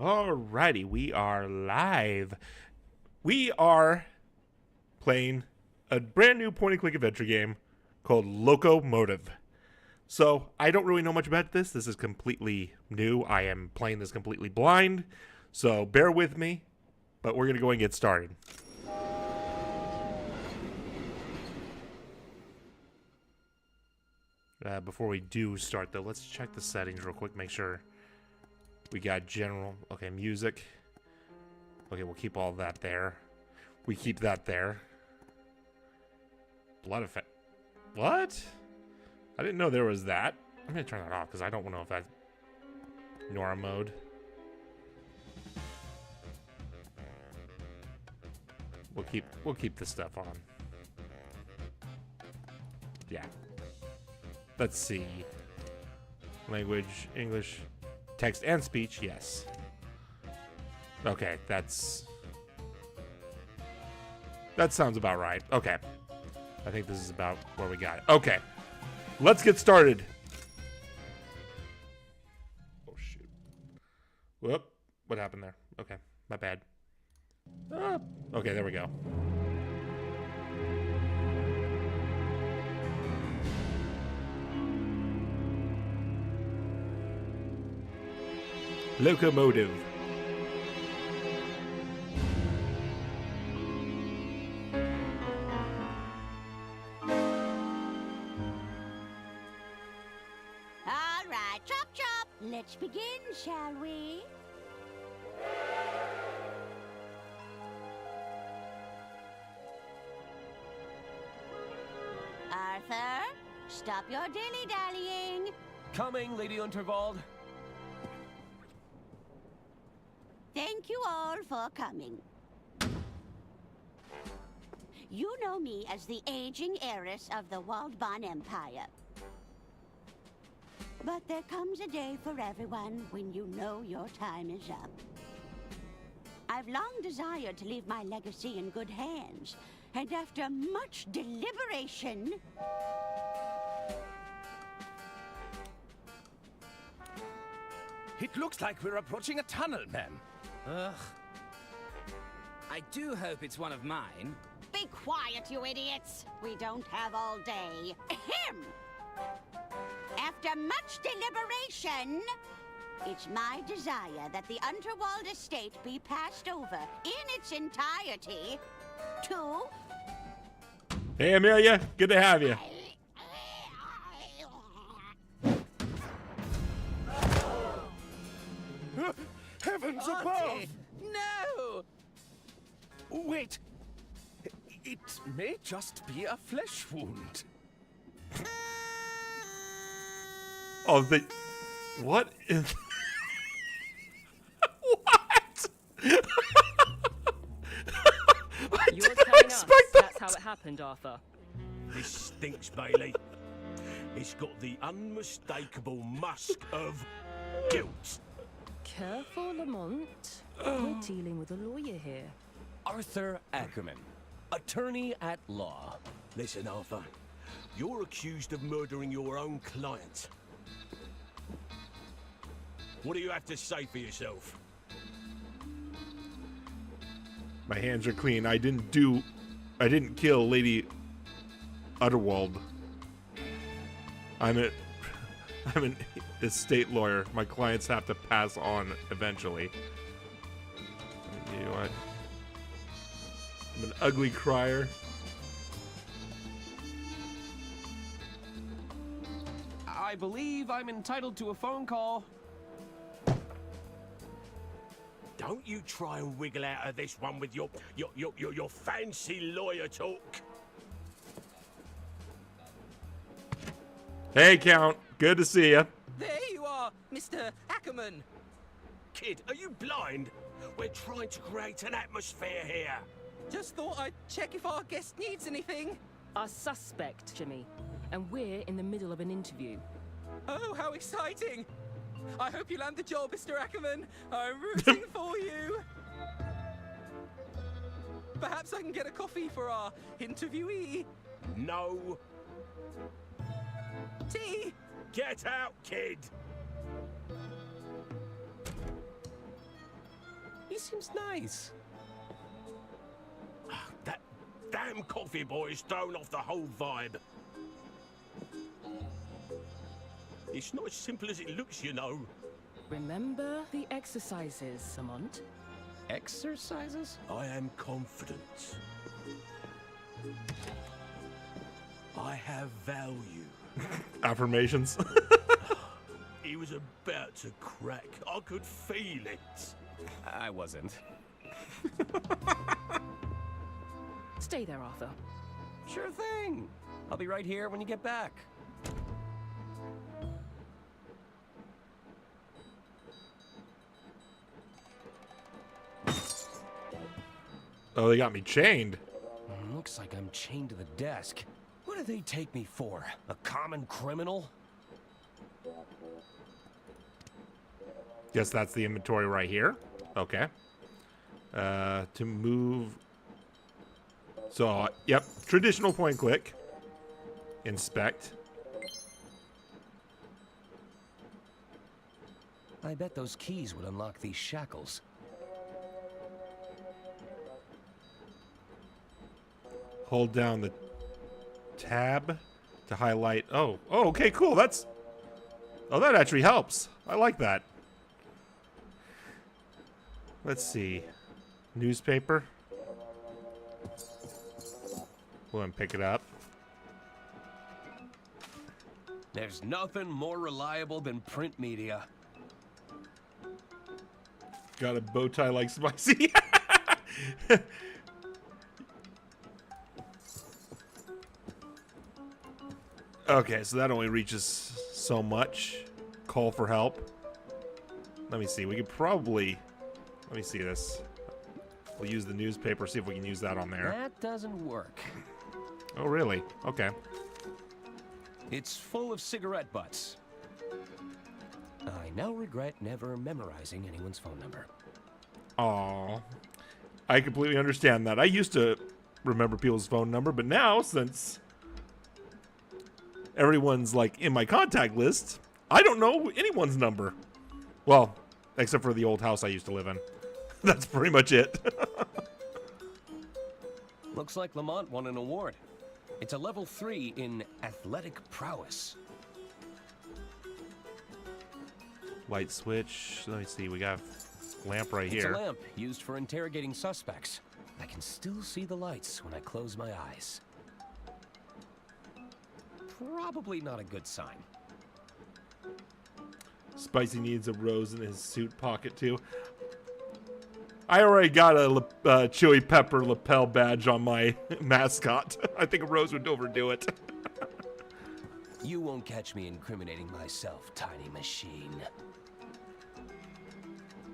Alrighty, we are live. We are playing a brand new point-and-click adventure game called Loco Motive. So, I don't really know much about this. This is completely new. I am playing this completely blind. So, bear with me. But we're going to go and get started. Before we do start, though, let's check the settings real quick. Make sure we got general. Okay, music. Okay, we'll keep all that there. We keep that there. Blood effect. What? I didn't know there was that. I'm gonna turn that off because I don't know if that's Nora mode. We'll keep this stuff on. Yeah. Let's see. Language, English, text and speech, yes. Okay, that sounds about right. Okay. I think this is about where we got it. Okay. Let's get started. Oh, shoot. Whoop. What happened there? Okay. My bad. Okay, there we go. Loco Motive. All right, chop chop. Let's begin, shall we? Arthur, stop your dilly-dallying. Coming, Lady Unterwald. Thank you all for coming. You know me as the aging heiress of the Waldbahn Empire. But there comes a day for everyone when you know your time is up. I've long desired to leave my legacy in good hands, and after much deliberation... It looks like we're approaching a tunnel, ma'am. Ugh. I do hope it's one of mine. Be quiet, you idiots! We don't have all day. Ahem! After much deliberation, it's my desire that the Unterwald estate be passed over in its entirety to... Hey, Amelia. Good to have you. Heavens above! No! Wait. It may just be a flesh wound. Oh, what is... What? I You're didn't telling us expect that. that's how it happened, Arthur. This stinks, Bailey. It's got the unmistakable musk of guilt. Careful, Lamont. We're dealing with a lawyer here. Arthur Ackerman, attorney at law. Listen, Arthur. You're accused of murdering your own client. What do you have to say for yourself? My hands are clean. I didn't kill Lady Unterwald. I'm an estate lawyer. My clients have to pass on eventually. You know what? I'm an ugly crier. I believe I'm entitled to a phone call. Don't you try and wiggle out of this one with your fancy lawyer talk. Hey, Count. Good to see you. There you are, Mr. Ackerman. Kid, are you blind? We're trying to create an atmosphere here. Just thought I'd check if our guest needs anything. Our suspect, Jimmy. And we're in the middle of an interview. Oh, how exciting! I hope you land the job, Mr. Ackerman. I'm rooting for you. Perhaps I can get a coffee for our interviewee. No. Tea? Get out, kid. seems nice. That damn coffee boy's thrown off the whole vibe. It's not as simple as it looks, you know. Remember the exercises, Lamont. Exercises? I am confident. I have value. Affirmations. He was about to crack. I could feel it. I wasn't. Stay there, Arthur. Sure thing. I'll be right here when you get back. Oh, they got me chained. Looks like I'm chained to the desk. What do they take me for? A common criminal? Guess that's the inventory right here. Okay. To move. So, yep. Traditional point click. Inspect. I bet those keys would unlock these shackles. Hold down the tab to highlight. Oh, okay, cool. That actually helps. I like that. Let's see. Newspaper. Go and pick it up. There's nothing more reliable than print media. Got a bow tie like Spicy. Okay, so that only reaches so much. Call for help. Let me see. We could probably... Let me see this. We'll use the newspaper, see if we can use that on there. That doesn't work. Oh, really? Okay. It's full of cigarette butts. I now regret never memorizing anyone's phone number. Aw. I completely understand that. I used to remember people's phone number, but now, since everyone's, like, in my contact list, I don't know anyone's number. Well, except for the old house I used to live in. That's pretty much it. Looks like Lamont won an award. It's a level 3 in athletic prowess. Light switch. Let me see. We got a lamp right here. It's a lamp used for interrogating suspects. I can still see the lights when I close my eyes. Probably not a good sign. Spicy needs a rose in his suit pocket, too. I already got a chili pepper lapel badge on my mascot. I think a rose would overdo it. You won't catch me incriminating myself, tiny machine.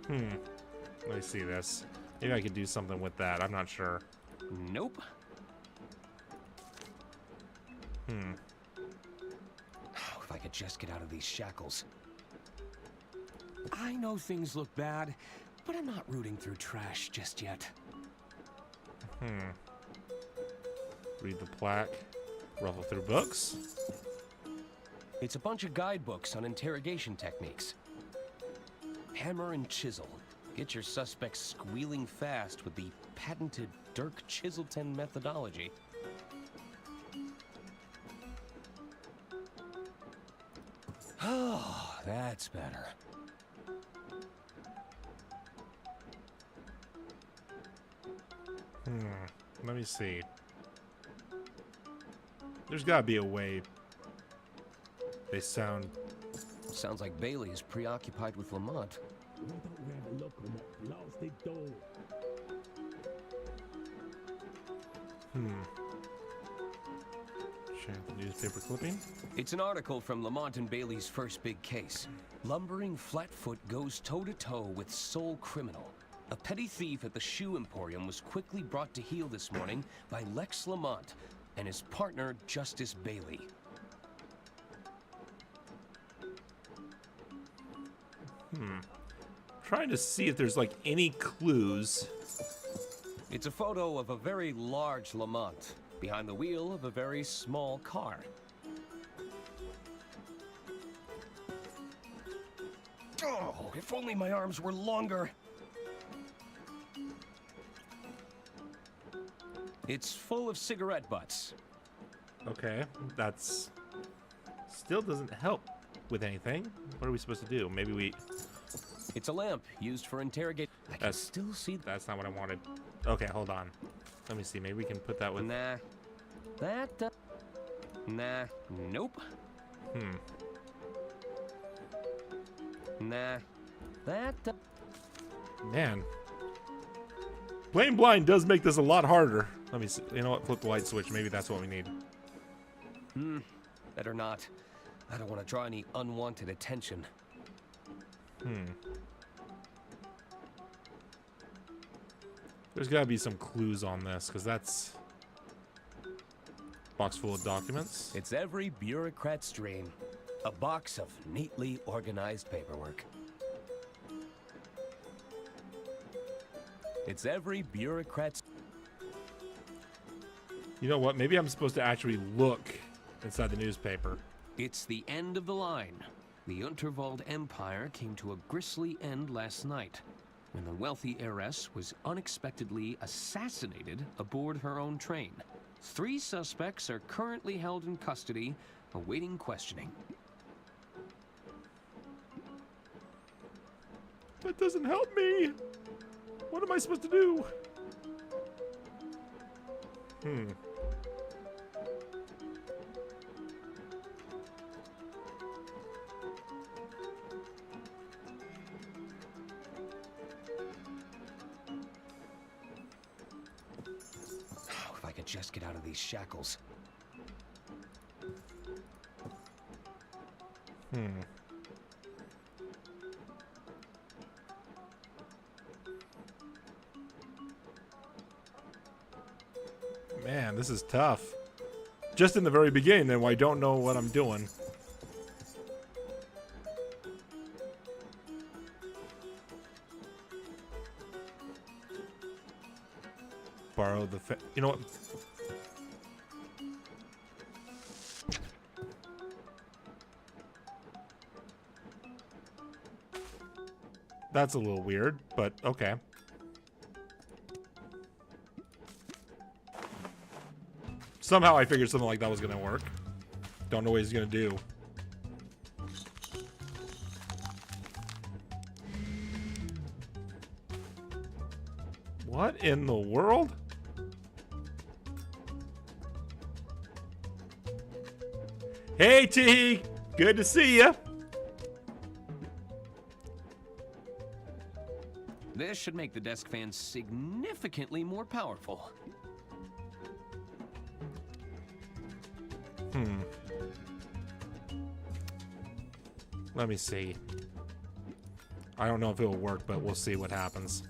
Let me see this. Maybe I could do something with that. I'm not sure. Nope. If I could just get out of these shackles. I know things look bad, but I'm not rooting through trash just yet. Read the plaque. Ruffle through books. It's a bunch of guidebooks on interrogation techniques. Hammer and chisel. Get your suspects squealing fast with the patented Dirk Chiselton methodology. Oh, that's better. Let me see. There's gotta be a way. They sound... Sounds like Bailey is preoccupied with Lamont. Share the newspaper clipping. It's an article from Lamont and Bailey's first big case. Lumbering Flatfoot goes toe-to-toe with sole criminal. A petty thief at the shoe emporium was quickly brought to heel this morning by Lex Lamont and his partner, Justice Bailey. Trying to see if there's like any clues. It's a photo of a very large Lamont behind the wheel of a very small car. Oh, if only my arms were longer. It's full of cigarette butts. Okay, that's still doesn't help with anything. What are we supposed to do? Maybe we... It's a lamp used for interrogate. I can That's- still see. That's not what I wanted. Okay, hold on. Let me see. Maybe we can put that with... Nah. That. Nah. Nope. Nah. That. Man. Playing blind does make this a lot harder. Let me see. You know what? Flip the light switch. Maybe that's what we need. Better not. I don't want to draw any unwanted attention. There's got to be some clues on this, because that's... Box full of documents. It's every bureaucrat's dream. A box of neatly organized paperwork. It's every bureaucrat's... You know what? Maybe I'm supposed to actually look inside the newspaper. It's the end of the line. The Unterwald Empire came to a grisly end last night, when the wealthy heiress was unexpectedly assassinated aboard her own train. 3 suspects are currently held in custody, awaiting questioning. That doesn't help me. What am I supposed to do? If I could just get out of these shackles. Man, this is tough. Just in the very beginning, then I don't know what I'm doing. Borrow the you know what? That's a little weird, but okay. Somehow I figured something like that was gonna work. Don't know what he's gonna do. What in the world? Hey T, good to see ya. This should make the desk fan significantly more powerful. Let me see. I don't know if it'll work, but we'll see what happens.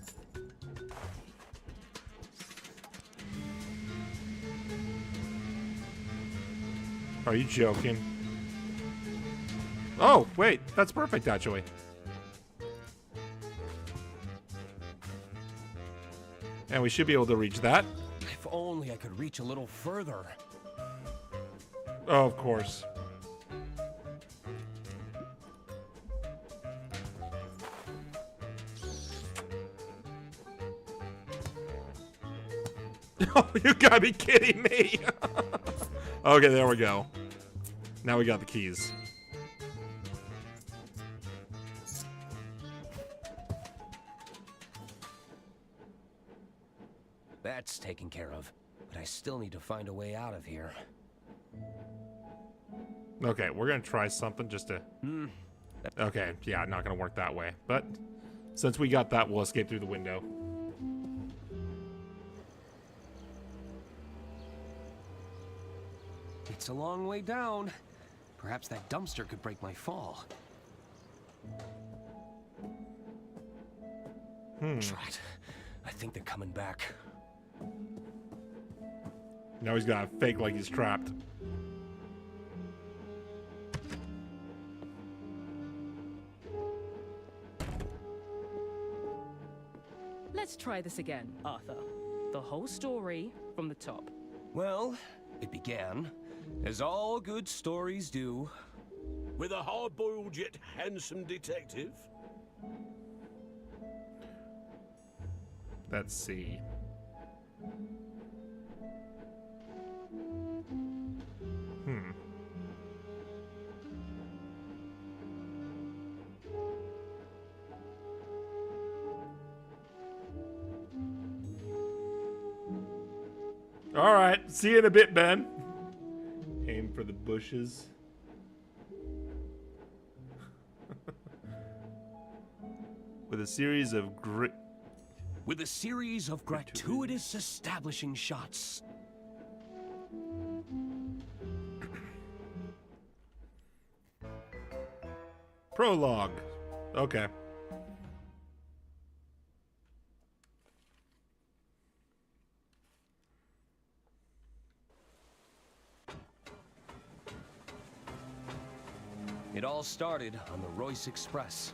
Are you joking? Oh, wait. That's perfect, actually. And we should be able to reach that. If only I could reach a little further. Oh, of course. Oh, you gotta be kidding me. Okay, there we go. Now we got the keys. That's taken care of. But I still need to find a way out of here. Okay, we're gonna try something just to... Okay, yeah, not gonna work that way. But since we got that, we'll escape through the window. It's a long way down. Perhaps that dumpster could break my fall. Drat. I think they're coming back. Now he's gotta fake like he's trapped. Let's try this again, Arthur. The whole story from the top. Well, it began, as all good stories do. With a hard-boiled yet handsome detective? Let's see. All right, see you in a bit, Ben. Aim for the bushes. With a series of gratuitous establishing shots. Prologue. Okay. It all started on the Royce Express.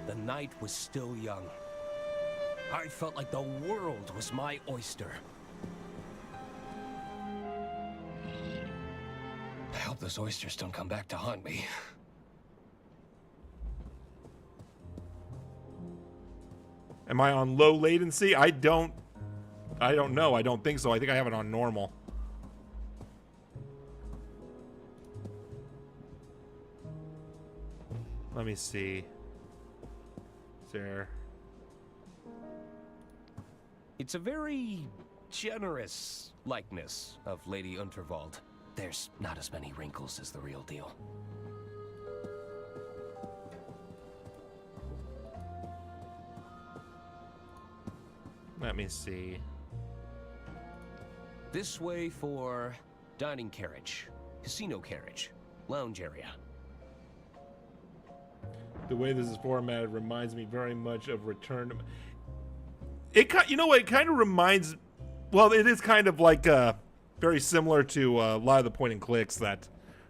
The night was still young. I felt like the world was my oyster. I hope those oysters don't come back to haunt me. Am I on low latency? I don't know. I don't think so. I think I have it on normal. Let me see. Is there... It's a very generous likeness of Lady Unterwald. There's not as many wrinkles as the real deal. Let me see. This way for dining carriage, casino carriage, lounge area. The way this is formatted reminds me very much of Return to... You know what? It kind of reminds... Well, it is kind of like very similar to a lot of the point and clicks that,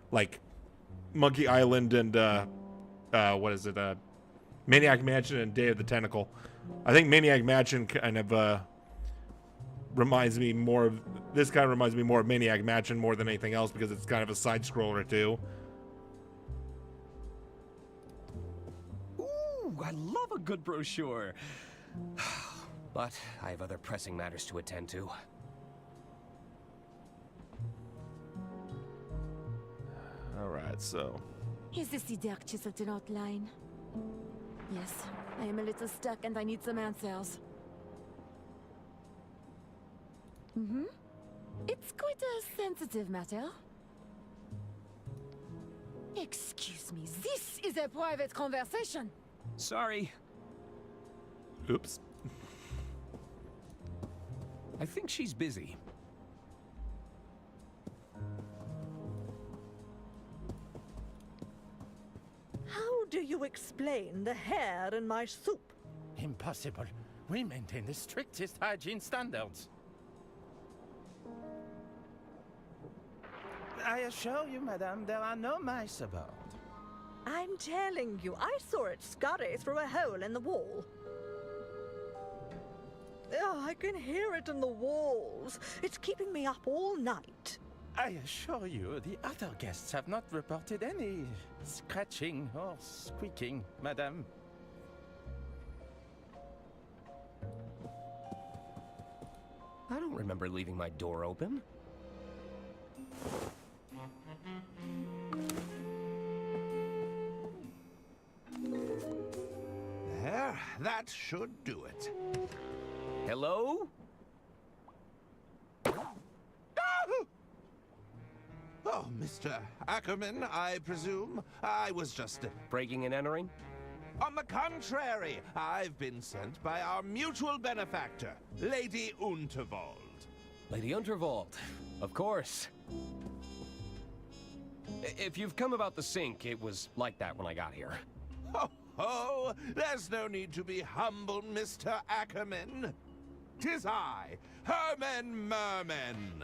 like, Monkey Island and what is it? Maniac Mansion and Day of the Tentacle. I think Maniac Mansion kind of reminds me more of... This kind of reminds me more of Maniac Mansion more than anything else because it's kind of a side scroller too. I love a good brochure. But I have other pressing matters to attend to. Alright, so... Is this the dark Chiselton outline? Yes, I am a little stuck and I need some answers. Mm-hmm. It's quite a sensitive matter. Excuse me, this is a private conversation. Sorry. Oops. I think she's busy. How do you explain the hair in my soup? Impossible. We maintain the strictest hygiene standards. I assure you, madame, there are no mice about. I'm telling you, I saw it scurry through a hole in the wall. Oh, I can hear it in the walls. It's keeping me up all night. I assure you, the other guests have not reported any scratching or squeaking, madame. I don't remember leaving my door open. There, that should do it. Hello? Oh, Mr. Ackerman, I presume. I was just... Breaking and entering? On the contrary, I've been sent by our mutual benefactor, Lady Unterwald. Lady Unterwald, of course. If you've come about the sink, it was like that when I got here. Oh, there's no need to be humble, Mr. Ackerman. 'Tis I, Herman Merman.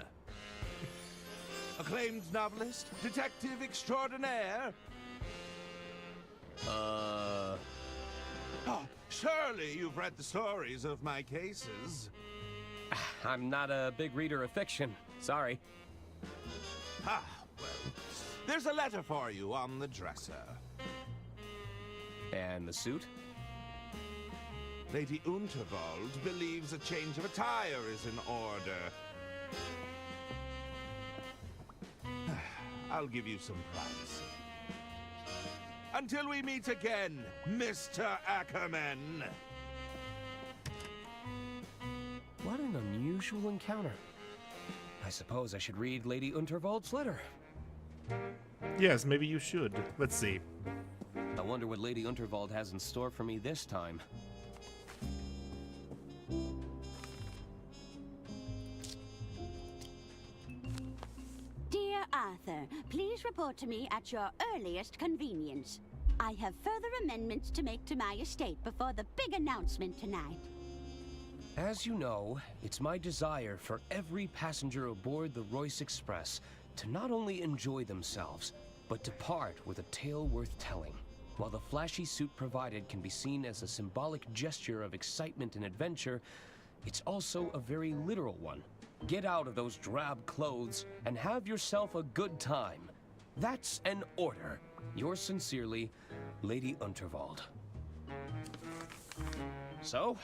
Acclaimed novelist, detective extraordinaire. Oh, surely you've read the stories of my cases. I'm not a big reader of fiction. Sorry. Ah, well, there's a letter for you on the dresser. And the suit? Lady Unterwald believes a change of attire is in order. I'll give you some privacy. Until we meet again, Mr. Ackerman. What an unusual encounter. I suppose I should read Lady Unterwald's letter. Yes, maybe you should. Let's see. I wonder what Lady Unterwald has in store for me this time. Dear Arthur, please report to me at your earliest convenience. I have further amendments to make to my estate before the big announcement tonight. As you know, it's my desire for every passenger aboard the Royce Express to not only enjoy themselves, but depart with a tale worth telling. While the flashy suit provided can be seen as a symbolic gesture of excitement and adventure, it's also a very literal one. Get out of those drab clothes and have yourself a good time. That's an order. Yours sincerely, Lady Unterwald. So,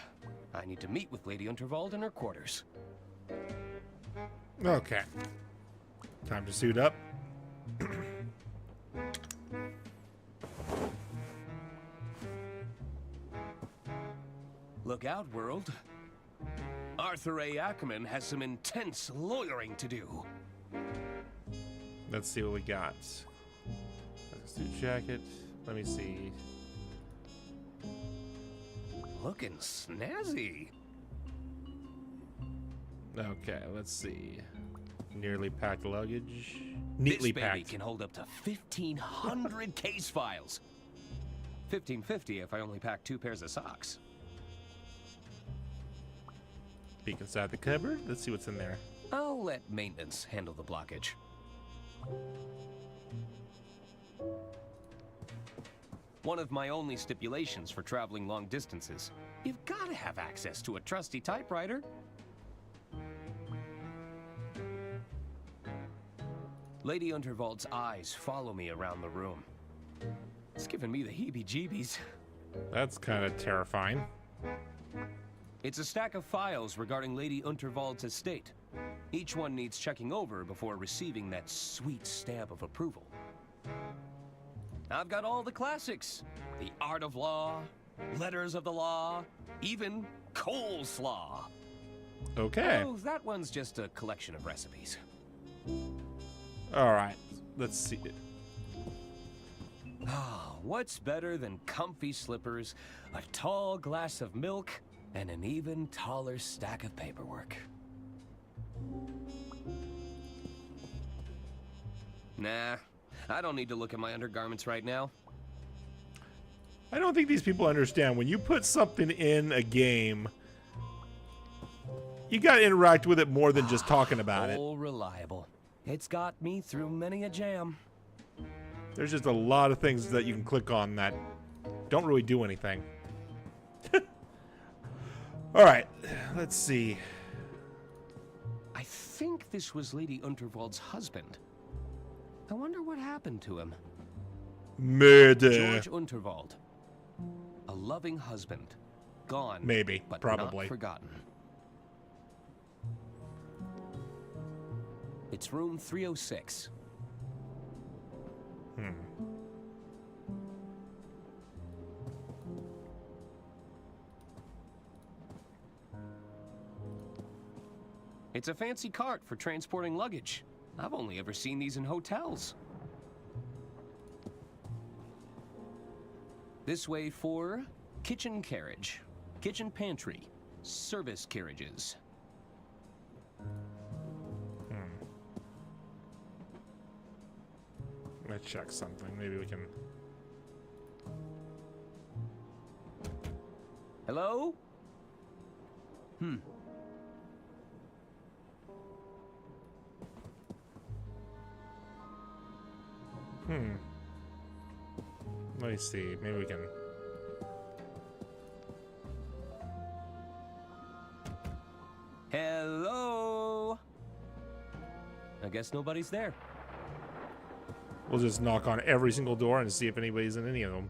I need to meet with Lady Unterwald in her quarters. Okay. Time to suit up. Look out, world. Arthur A. Ackerman has some intense lawyering to do. Let's see what we got. Suit jacket. Let me see. Looking snazzy. Okay, let's see. Nearly packed luggage. Neatly this baby packed. can hold up to 1,500 case files. 1,550 if I only pack 2 pairs of socks. Peek inside the cupboard. Let's see what's in there. I'll let maintenance handle the blockage. One of my only stipulations for traveling long distances. You've got to have access to a trusty typewriter. Lady Unterwald's eyes follow me around the room. It's giving me the heebie-jeebies. That's kind of terrifying. It's a stack of files regarding Lady Unterwald's estate. Each one needs checking over before receiving that sweet stamp of approval. I've got all the classics. The Art of Law, Letters of the Law, even Coleslaw. Okay. Oh, that one's just a collection of recipes. All right. Let's see it. What's better than comfy slippers, a tall glass of milk, and an even taller stack of paperwork? Nah, I don't need to look at my undergarments right now. I don't think these people understand. When you put something in a game, you got to interact with it more than just talking about it. All reliable. It's got me through many a jam. There's just a lot of things that you can click on that don't really do anything. All right, let's see. I think this was Lady Unterwald's husband. I wonder what happened to him. Murder. George Unterwald. A loving husband. Gone. Maybe, but probably. not forgotten. It's room 306. It's a fancy cart for transporting luggage. I've only ever seen these in hotels. This way for kitchen carriage, kitchen pantry, service carriages. Let's check something. Maybe we can. Hello? Let me see. Maybe we can. Hello? I guess nobody's there. We'll just knock on every single door and see if anybody's in any of them.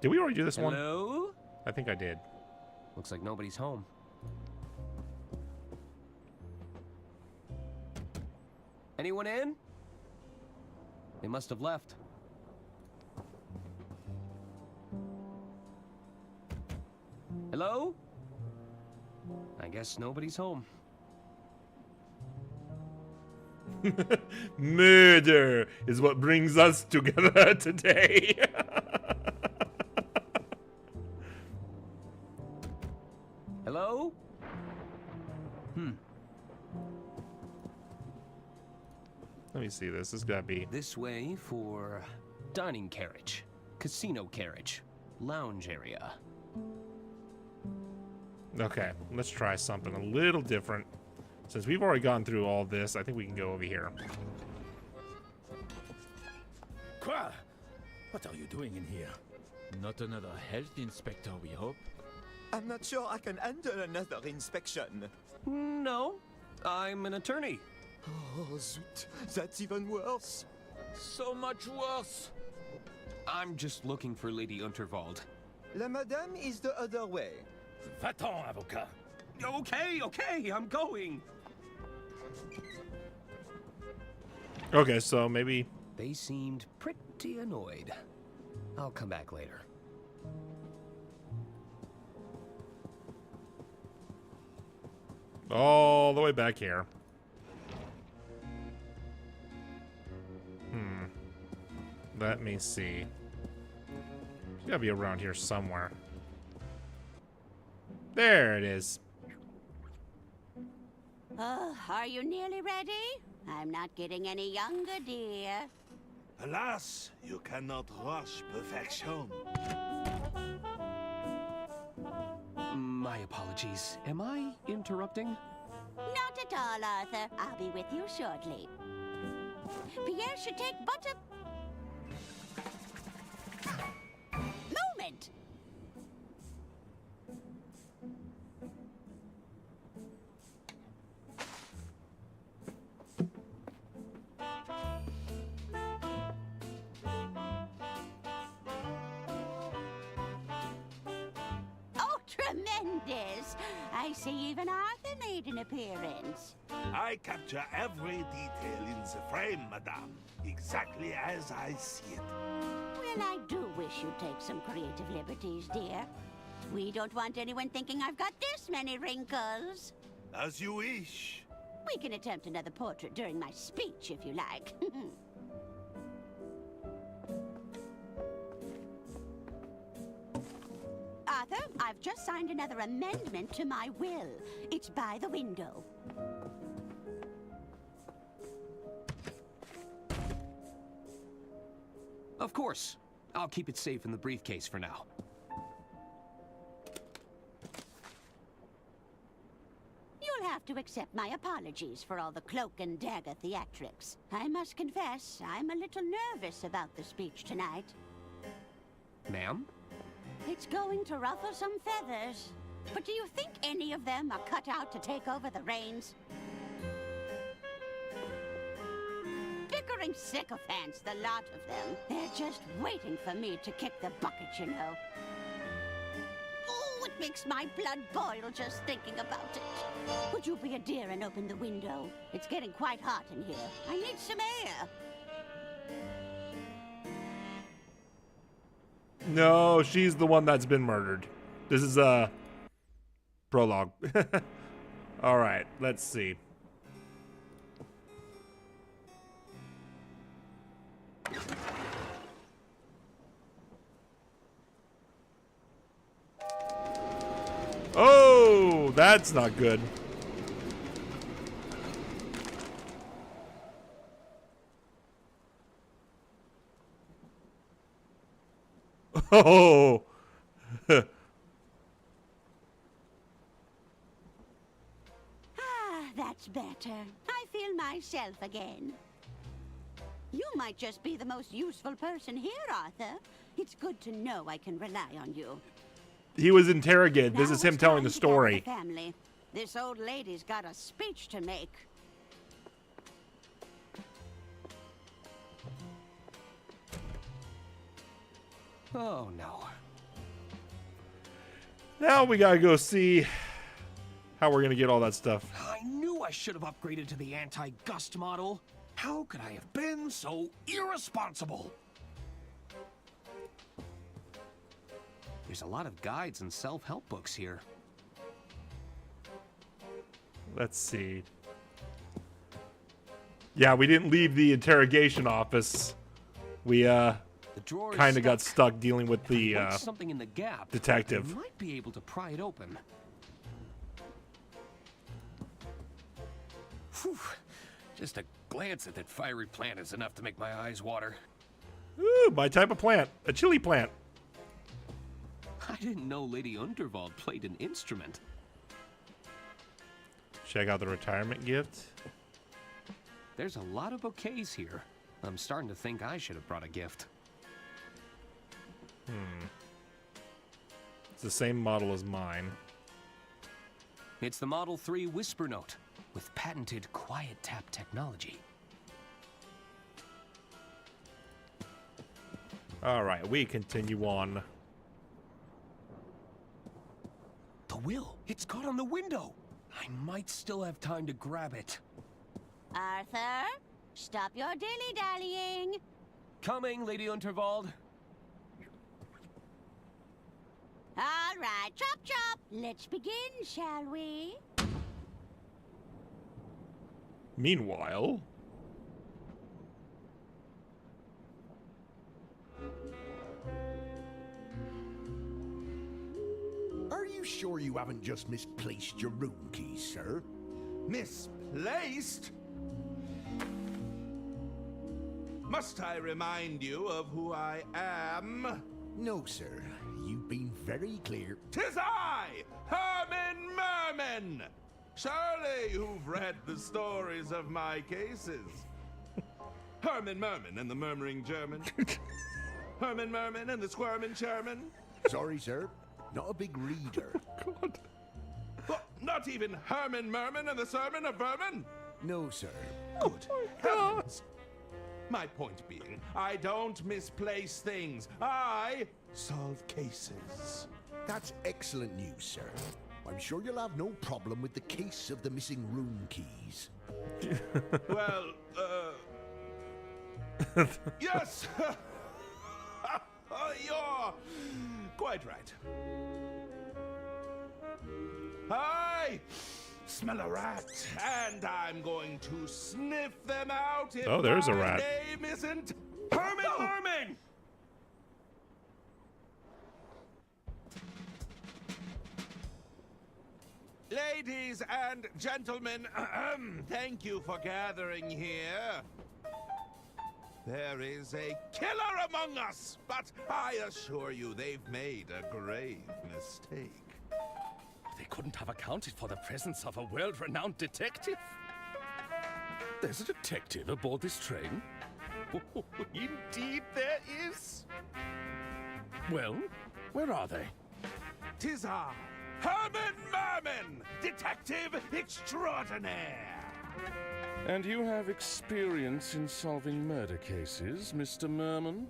Did we already do this one? Hello? I think I did. Looks like nobody's home. Anyone in? They must have left. Hello? I guess nobody's home. Murder is what brings us together today. Hello? Let me see this. This gotta be This way for dining carriage, casino carriage, lounge area. okay. Let's try something a little different. Since we've already gone through all this, I think we can go over here. Quoi? What are you doing in here? Not another health inspector, we hope. I'm not sure I can handle another inspection. No, I'm an attorney. Oh, zut. That's even worse. So much worse. I'm just looking for Lady Unterwald. La madame is the other way. Va-t'en, avocat. Okay, I'm going. Okay, so maybe... They seemed pretty annoyed. I'll come back later. all the way back here. Let me see. It's gotta be around here somewhere. There it is. Oh, are you nearly ready? I'm not getting any younger, dear. Alas, you cannot rush perfection. My apologies. Am I interrupting? Not at all, Arthur. I'll be with you shortly. Pierre should take but a moment. Oh, tremendous! I see even Arthur made an appearance. I capture every detail in the frame, madame. Exactly as I see it. Well, I do wish you'd take some creative liberties, dear. We don't want anyone thinking I've got this many wrinkles. As you wish. We can attempt another portrait during my speech, if you like. Arthur, I've just signed another amendment to my will. It's by the window. Of course. I'll keep it safe in the briefcase for now. You'll have to accept my apologies for all the cloak and dagger theatrics. I must confess, I'm a little nervous about the speech tonight. Ma'am? It's going to ruffle some feathers. But do you think any of them are cut out to take over the reins? Bickering sycophants, the lot of them. They're just waiting for me to kick the bucket, you know. Oh, it makes my blood boil just thinking about it. Would you be a dear and open the window? It's getting quite hot in here. I need some air. No, she's the one that's been murdered. This is a prologue. All right, let's see. Oh, that's not good. Oh. That's better. I feel myself again. You might just be the most useful person here, Arthur. It's good to know I can rely on you. He was interrogated. This Now is him it's telling time the to gather story. the family. This old lady's got a speech to make. Oh, no. Now we gotta go see how we're gonna get all that stuff. I knew I should have upgraded to the anti-gust model. How could I have been so irresponsible? There's a lot of guides and self-help books here. Let's see. Yeah, we didn't leave the interrogation office. We kind of got stuck dealing with the something in the gap. detective. I might be able to pry it open. Whew. Just a glance at that fiery plant is enough to make my eyes water. Ooh, my type of plant. A chili plant. I didn't know Lady Unterwald played an instrument. Check out the retirement gift. There's a lot of bouquets here. I'm starting to think I should have brought a gift. It's the same model as mine. It's the Model 3 Whisper Note with patented quiet tap technology. All right, we continue on. The will. It's caught on the window. I might still have time to grab it. Arthur, stop your dilly-dallying. Coming, Lady Unterwald. All right, chop chop. Let's begin, shall we? Meanwhile, Are you sure you haven't just misplaced your room keys, sir? Misplaced? Must I remind you of who I am? No, sir. You've been very clear. 'Tis I, Herman Merman! Surely you've read the stories of my cases. Herman Merman and the Murmuring German. Herman Merman and the Squirmin' Chairman. Sorry, sir. Not a big reader. God. What, not even Herman Merman and the Sermon of Vermin? No, sir. Good heavens. My point being, I don't misplace things. I solve cases. That's excellent news, sir. I'm sure you'll have no problem with the case of the missing room keys. Well, yes! You're quite right. I smell a rat, and I'm going to sniff them out if Oh, there's a my rat. name isn't Herman Merman! Ladies and gentlemen, thank you for gathering here. There is a killer among us, but I assure you they've made a grave mistake. They couldn't have accounted for the presence of a world-renowned detective. There's a detective aboard this train? Oh, indeed there is. Well, where are they? 'Tis I, Herman Merman, detective extraordinaire. And you have experience in solving murder cases, Mr. Merman?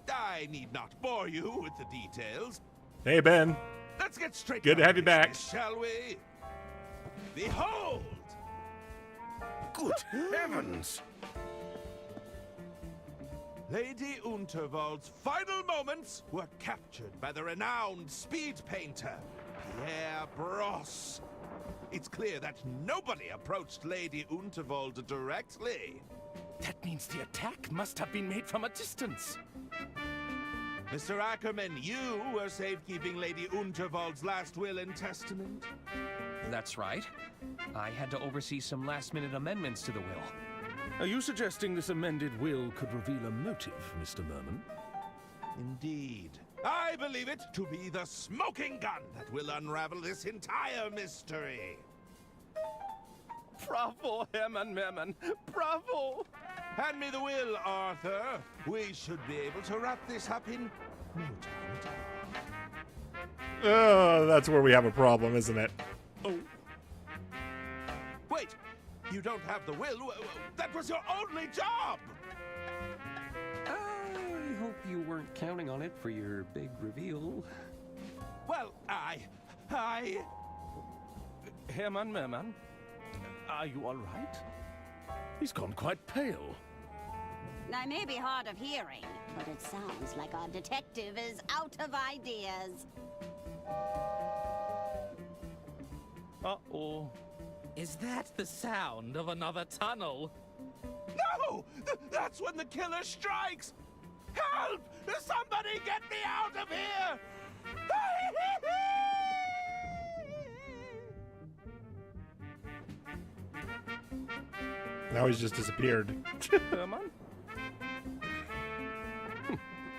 I need not bore you with the details. hey Ben, Let's get straight good to down have you back. business, shall we? Behold! Good heavens! Lady Unterwald's final moments were captured by the renowned speed painter, Pierre Brosse. It's clear that nobody approached Lady Unterwald directly. That means the attack must have been made from a distance. Mr. Ackerman, you were safekeeping Lady Unterwald's last will and testament? That's right. I had to oversee some last-minute amendments to the will. Are you suggesting this amended will could reveal a motive, Mr. Merman? Indeed. I believe it to be the smoking gun that will unravel this entire mystery. Bravo, Herman Merman! Bravo! Hand me the will, Arthur. We should be able to wrap this up in no time at all. Oh, that's where we have a problem, isn't it? Oh. Wait! You don't have the will? That was your only job! I hope you weren't counting on it for your big reveal. Well, I... Herman Merman, are you all right? He's gone quite pale. I may be hard of hearing, but it sounds like our detective is out of ideas. Uh-oh. Is that the sound of another tunnel? No! That's when the killer strikes! Help! Somebody get me out of here! Now he's just disappeared. Herman?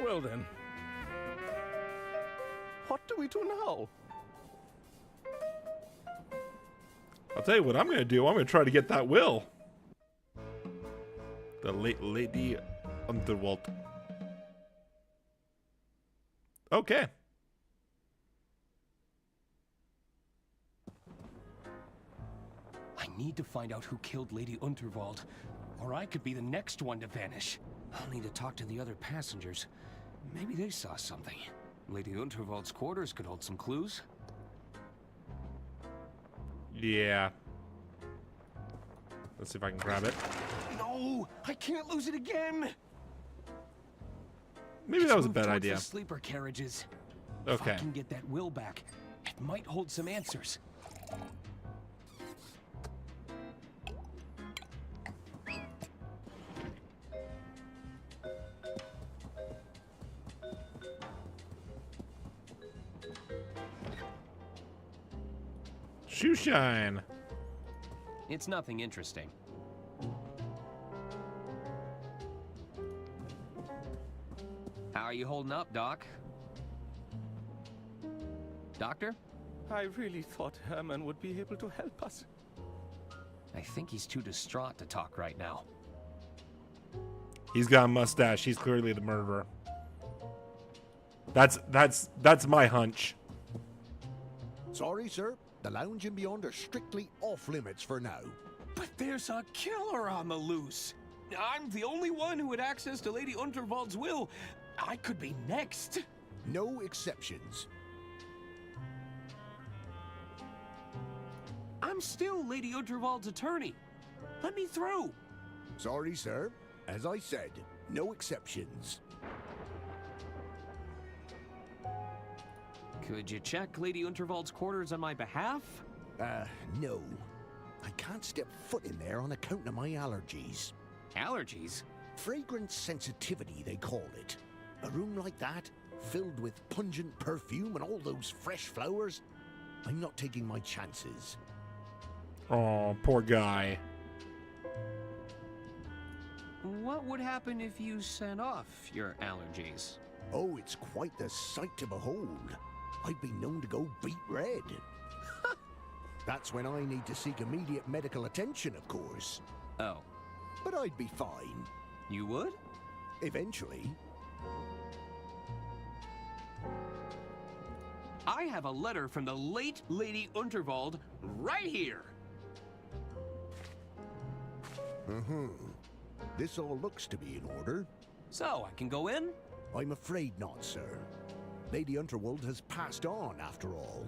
Well then. What do we do now? I'll tell you what I'm going to do. I'm going to try to get that will. The Lady Underworld. Okay. I need to find out who killed Lady Unterwald, or I could be the next one to vanish. I'll need to talk to the other passengers. Maybe they saw something. Lady Unterwald's quarters could hold some clues. Yeah. Let's see if I can grab it. No! I can't lose it again! Maybe that was a Move bad towards idea. The sleeper carriages. Okay. If I can get that will back, it might hold some answers. Shoe shine. It's nothing interesting. How are you holding up, Doc? Doctor? I really thought Herman would be able to help us. I think he's too distraught to talk right now. He's got a mustache. He's clearly the murderer. That's my hunch. Sorry, sir. The lounge and beyond are strictly off limits for now. But there's a killer on the loose. I'm the only one who had access to Lady Unterwald's will. I could be next. No exceptions. I'm still Lady Unterwald's attorney. Let me through. Sorry, sir. As I said, no exceptions. Could you check Lady Unterwald's quarters on my behalf? No. I can't step foot in there on account of my allergies. Allergies? Fragrance sensitivity, they call it. A room like that, filled with pungent perfume and all those fresh flowers, I'm not taking my chances. Oh, poor guy. What would happen if you sent off your allergies? Oh, it's quite the sight to behold. I've been known to go beet red. That's when I need to seek immediate medical attention, of course. Oh. But I'd be fine. You would? Eventually. I have a letter from the late Lady Unterwald right here. This all looks to be in order. So, I can go in? I'm afraid not, sir. Lady Unterwald has passed on, after all.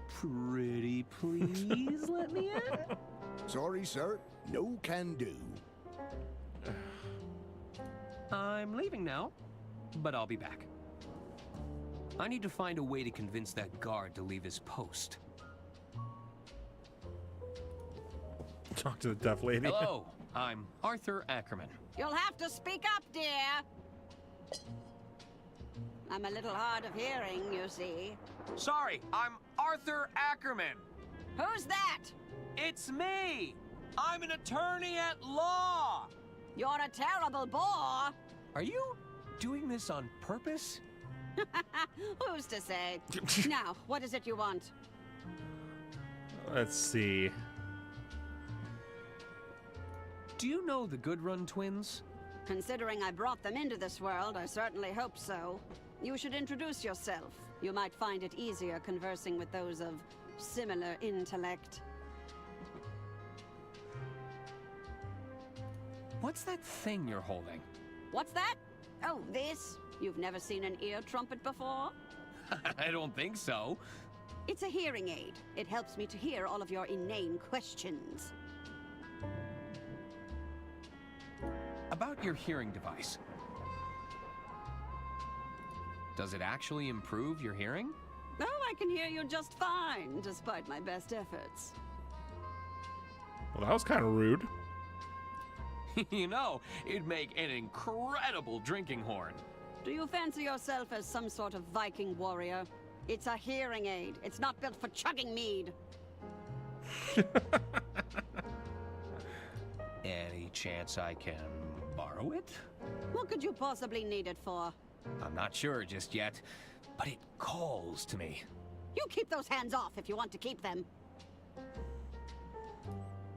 Pretty please let me in? Sorry, sir. No can do. I'm leaving now, but I'll be back. I need to find a way to convince that guard to leave his post. Talk to the deaf lady. Hello, I'm Arthur Ackerman. You'll have to speak up, dear. I'm a little hard of hearing, you see. Sorry, I'm Arthur Ackerman. Who's that? It's me. I'm an attorney at law. You're a terrible bore. Are you doing this on purpose? Who's to say? Now, what is it you want? Let's see. Do you know the Goodrun twins? Considering I brought them into this world, I certainly hope so. You should introduce yourself. You might find it easier conversing with those of similar intellect. What's that thing you're holding? What's that? Oh, this? You've never seen an ear trumpet before? I don't think so. It's a hearing aid. It helps me to hear all of your inane questions. About your hearing device. Does it actually improve your hearing? Oh, I can hear you just fine, despite my best efforts. Well, that was kind of rude. You know, it'd make an incredible drinking horn. Do you fancy yourself as some sort of Viking warrior? It's a hearing aid. It's not built for chugging mead. Any chance I can borrow it? What could you possibly need it for? I'm not sure just yet, but it calls to me. You keep those hands off if you want to keep them.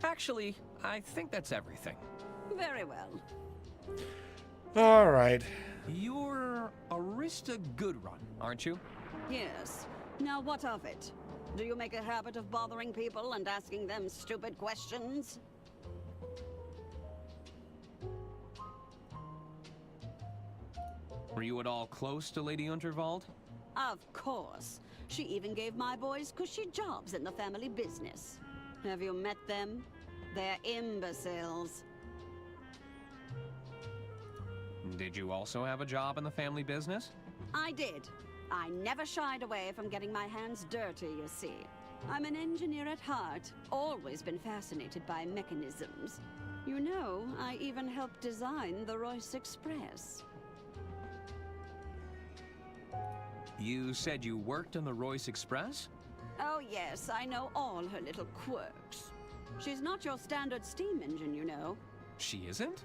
Actually, I think that's everything. Very well. All right. You're Arista Goodrun, aren't you? Yes. Now what of it? Do you make a habit of bothering people and asking them stupid questions? Were you at all close to Lady Unterwald? Of course. She even gave my boys cushy jobs in the family business. Have you met them? They're imbeciles. Did you also have a job in the family business? I did. I never shied away from getting my hands dirty, you see. I'm an engineer at heart, always been fascinated by mechanisms. You know, I even helped design the Royce Express. You said you worked on the Royce Express? Oh yes, I know all her little quirks. She's not your standard steam engine, you know. She isn't?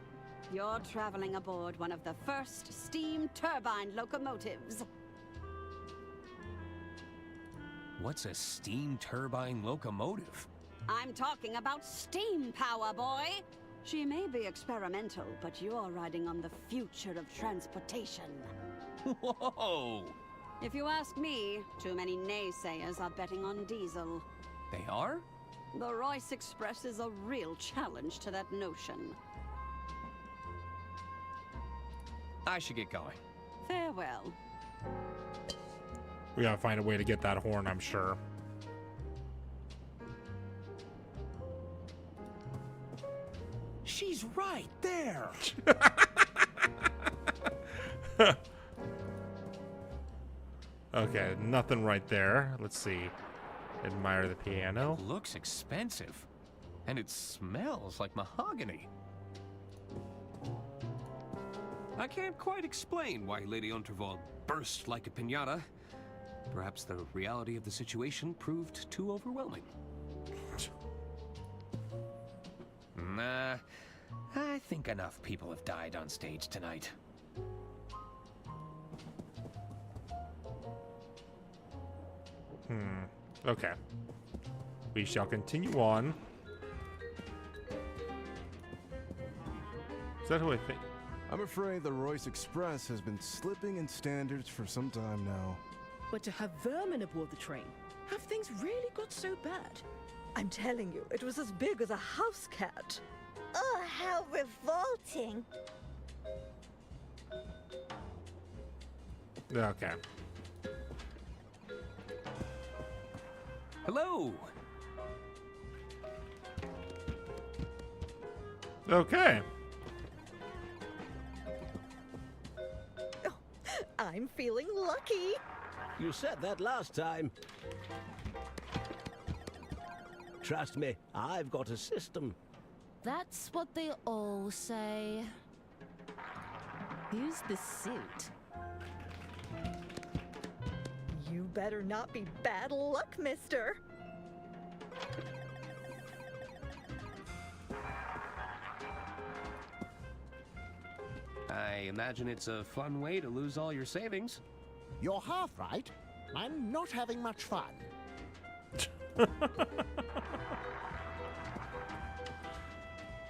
You're traveling aboard one of the first steam turbine locomotives. What's a steam turbine locomotive? I'm talking about steam power, boy! She may be experimental, but you're riding on the future of transportation. Whoa! If you ask me, too many naysayers are betting on diesel. They are? The Royce Express is a real challenge to that notion. I should get going. Farewell. We gotta find a way to get that horn, I'm sure. She's right there. Okay, nothing right there. Let's see. Admire the piano. It looks expensive. And it smells like mahogany. I can't quite explain why Lady Unterwald burst like a piñata. Perhaps the reality of the situation proved too overwhelming. Nah, I think enough people have died on stage tonight. Okay. We shall continue on. Is that who I think? I'm afraid the Royce Express has been slipping in standards for some time now. But to have vermin aboard the train, have things really got so bad? I'm telling you, it was as big as a house cat. Oh, how revolting. Okay. Hello! Okay. Oh, I'm feeling lucky. You said that last time. Trust me, I've got a system. That's what they all say. Here's the suit. You better not be bad luck, mister. I imagine it's a fun way to lose all your savings. You're half right. I'm not having much fun.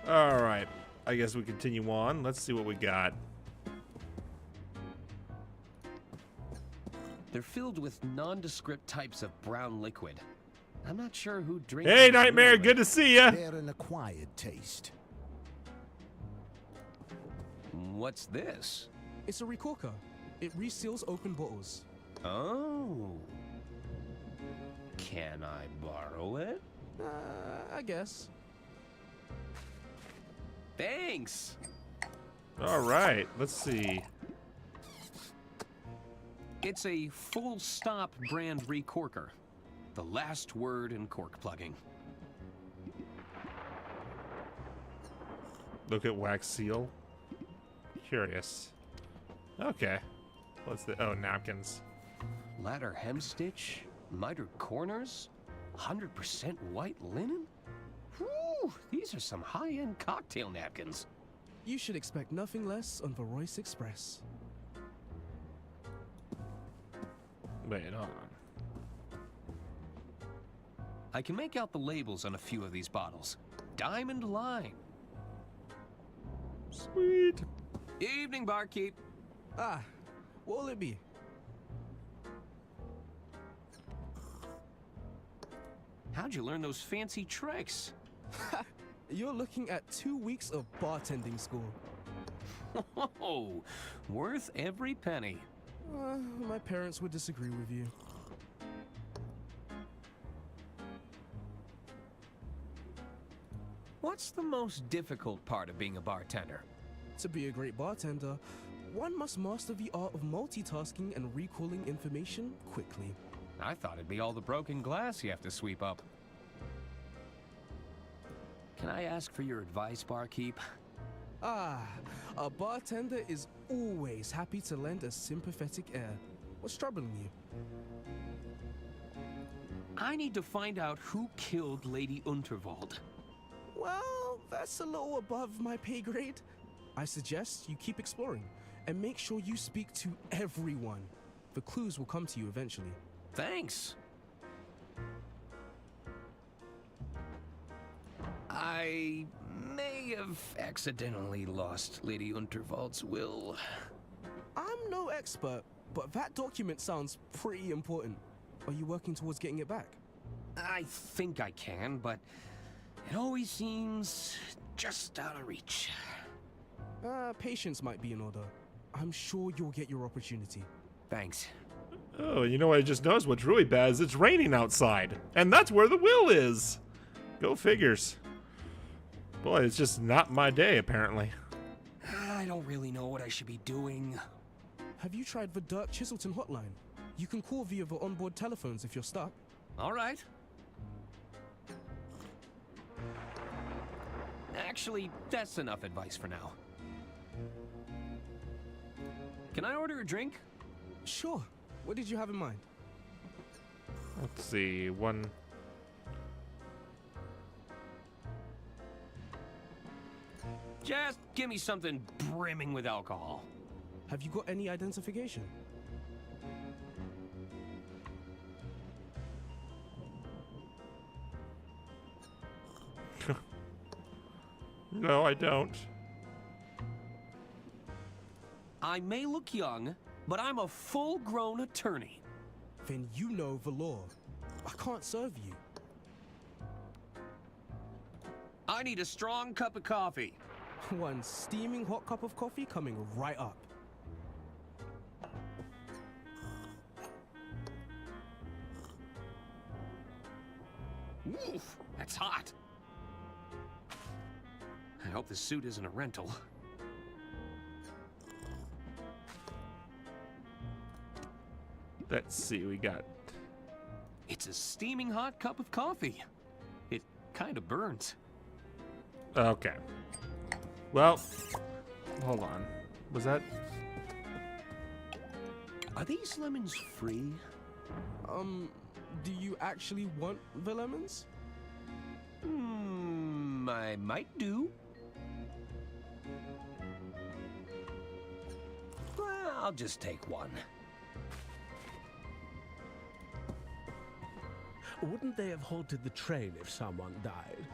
All right. I guess we continue on. Let's see what we got. They're filled with nondescript types of brown liquid. I'm not sure who drinks. Hey, them Nightmare. normally. Good to see ya. They're an acquired taste. What's this? It's a recorker. It reseals open bottles. Oh. Can I borrow it? I guess. Thanks. All right, let's see. It's a full stop brand recorker. The last word in cork plugging. Look at wax seal. Curious. Okay. What's the... Oh, napkins. Ladder hemstitch, mitered corners, 100% white linen? Whew, these are some high-end cocktail napkins. You should expect nothing less on the Royce Express. Wait, hold on. I can make out the labels on a few of these bottles. Diamond Line. Sweet. Evening, barkeep. Ah, what will it be? How'd you learn those fancy tricks? You're looking at 2 weeks of bartending school. Oh, worth every penny. My parents would disagree with you. What's the most difficult part of being a bartender? To be a great bartender, one must master the art of multitasking and recalling information quickly. I thought it'd be all the broken glass you have to sweep up. Can I ask for your advice, barkeep? Ah, a bartender is always happy to lend a sympathetic ear. What's troubling you? I need to find out who killed Lady Unterwald. Well, that's a little above my pay grade. I suggest you keep exploring and make sure you speak to everyone. The clues will come to you eventually. Thanks. I may have accidentally lost Lady Unterwald's will. I'm no expert, but that document sounds pretty important. Are you working towards getting it back? I think I can, but it always seems just out of reach. Patience might be in order. I'm sure you'll get your opportunity. Thanks. Oh, you know what I just noticed? What's really bad is it's raining outside. And that's where the will is. Go figures. Boy, it's just not my day, apparently. I don't really know what I should be doing. Have you tried the Dirk Chiselton hotline? You can call via the onboard telephones if you're stuck. All right. Actually, that's enough advice for now. Can I order a drink? Sure. What did you have in mind? Let's see, one... Just give me something brimming with alcohol. Have you got any identification? No, I don't. I may look young, but I'm a full-grown attorney. Then you know the law. I can't serve you. I need a strong cup of coffee. One steaming hot cup of coffee coming right up. Oof, that's hot. I hope the suit isn't a rental. Let's see, we got... It's a steaming hot cup of coffee. It kind of burns. Okay. Well, hold on. Was that... Are these lemons free? Do you actually want the lemons? I might do. Well, I'll just take one. Wouldn't they have halted the train if someone died?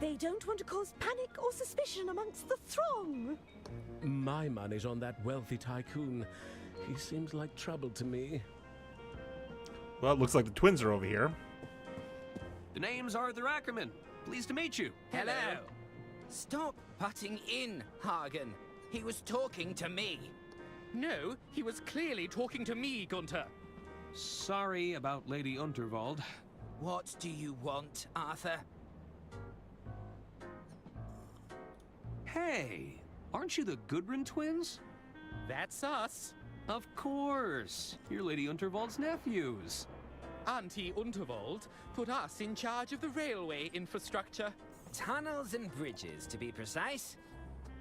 They don't want to cause panic or suspicion amongst the throng. My money's on that wealthy tycoon. He seems like trouble to me. Well, it looks like the twins are over here. The name's Arthur Ackerman. Pleased to meet you. Hello. Stop butting in, Hagen. He was talking to me. No, he was clearly talking to me, Gunter. Sorry about Lady Unterwald. What do you want, Arthur? Hey, aren't you the Gudrun twins? That's us. Of course. You're Lady Unterwald's nephews. Auntie Unterwald put us in charge of the railway infrastructure. Tunnels and bridges, to be precise.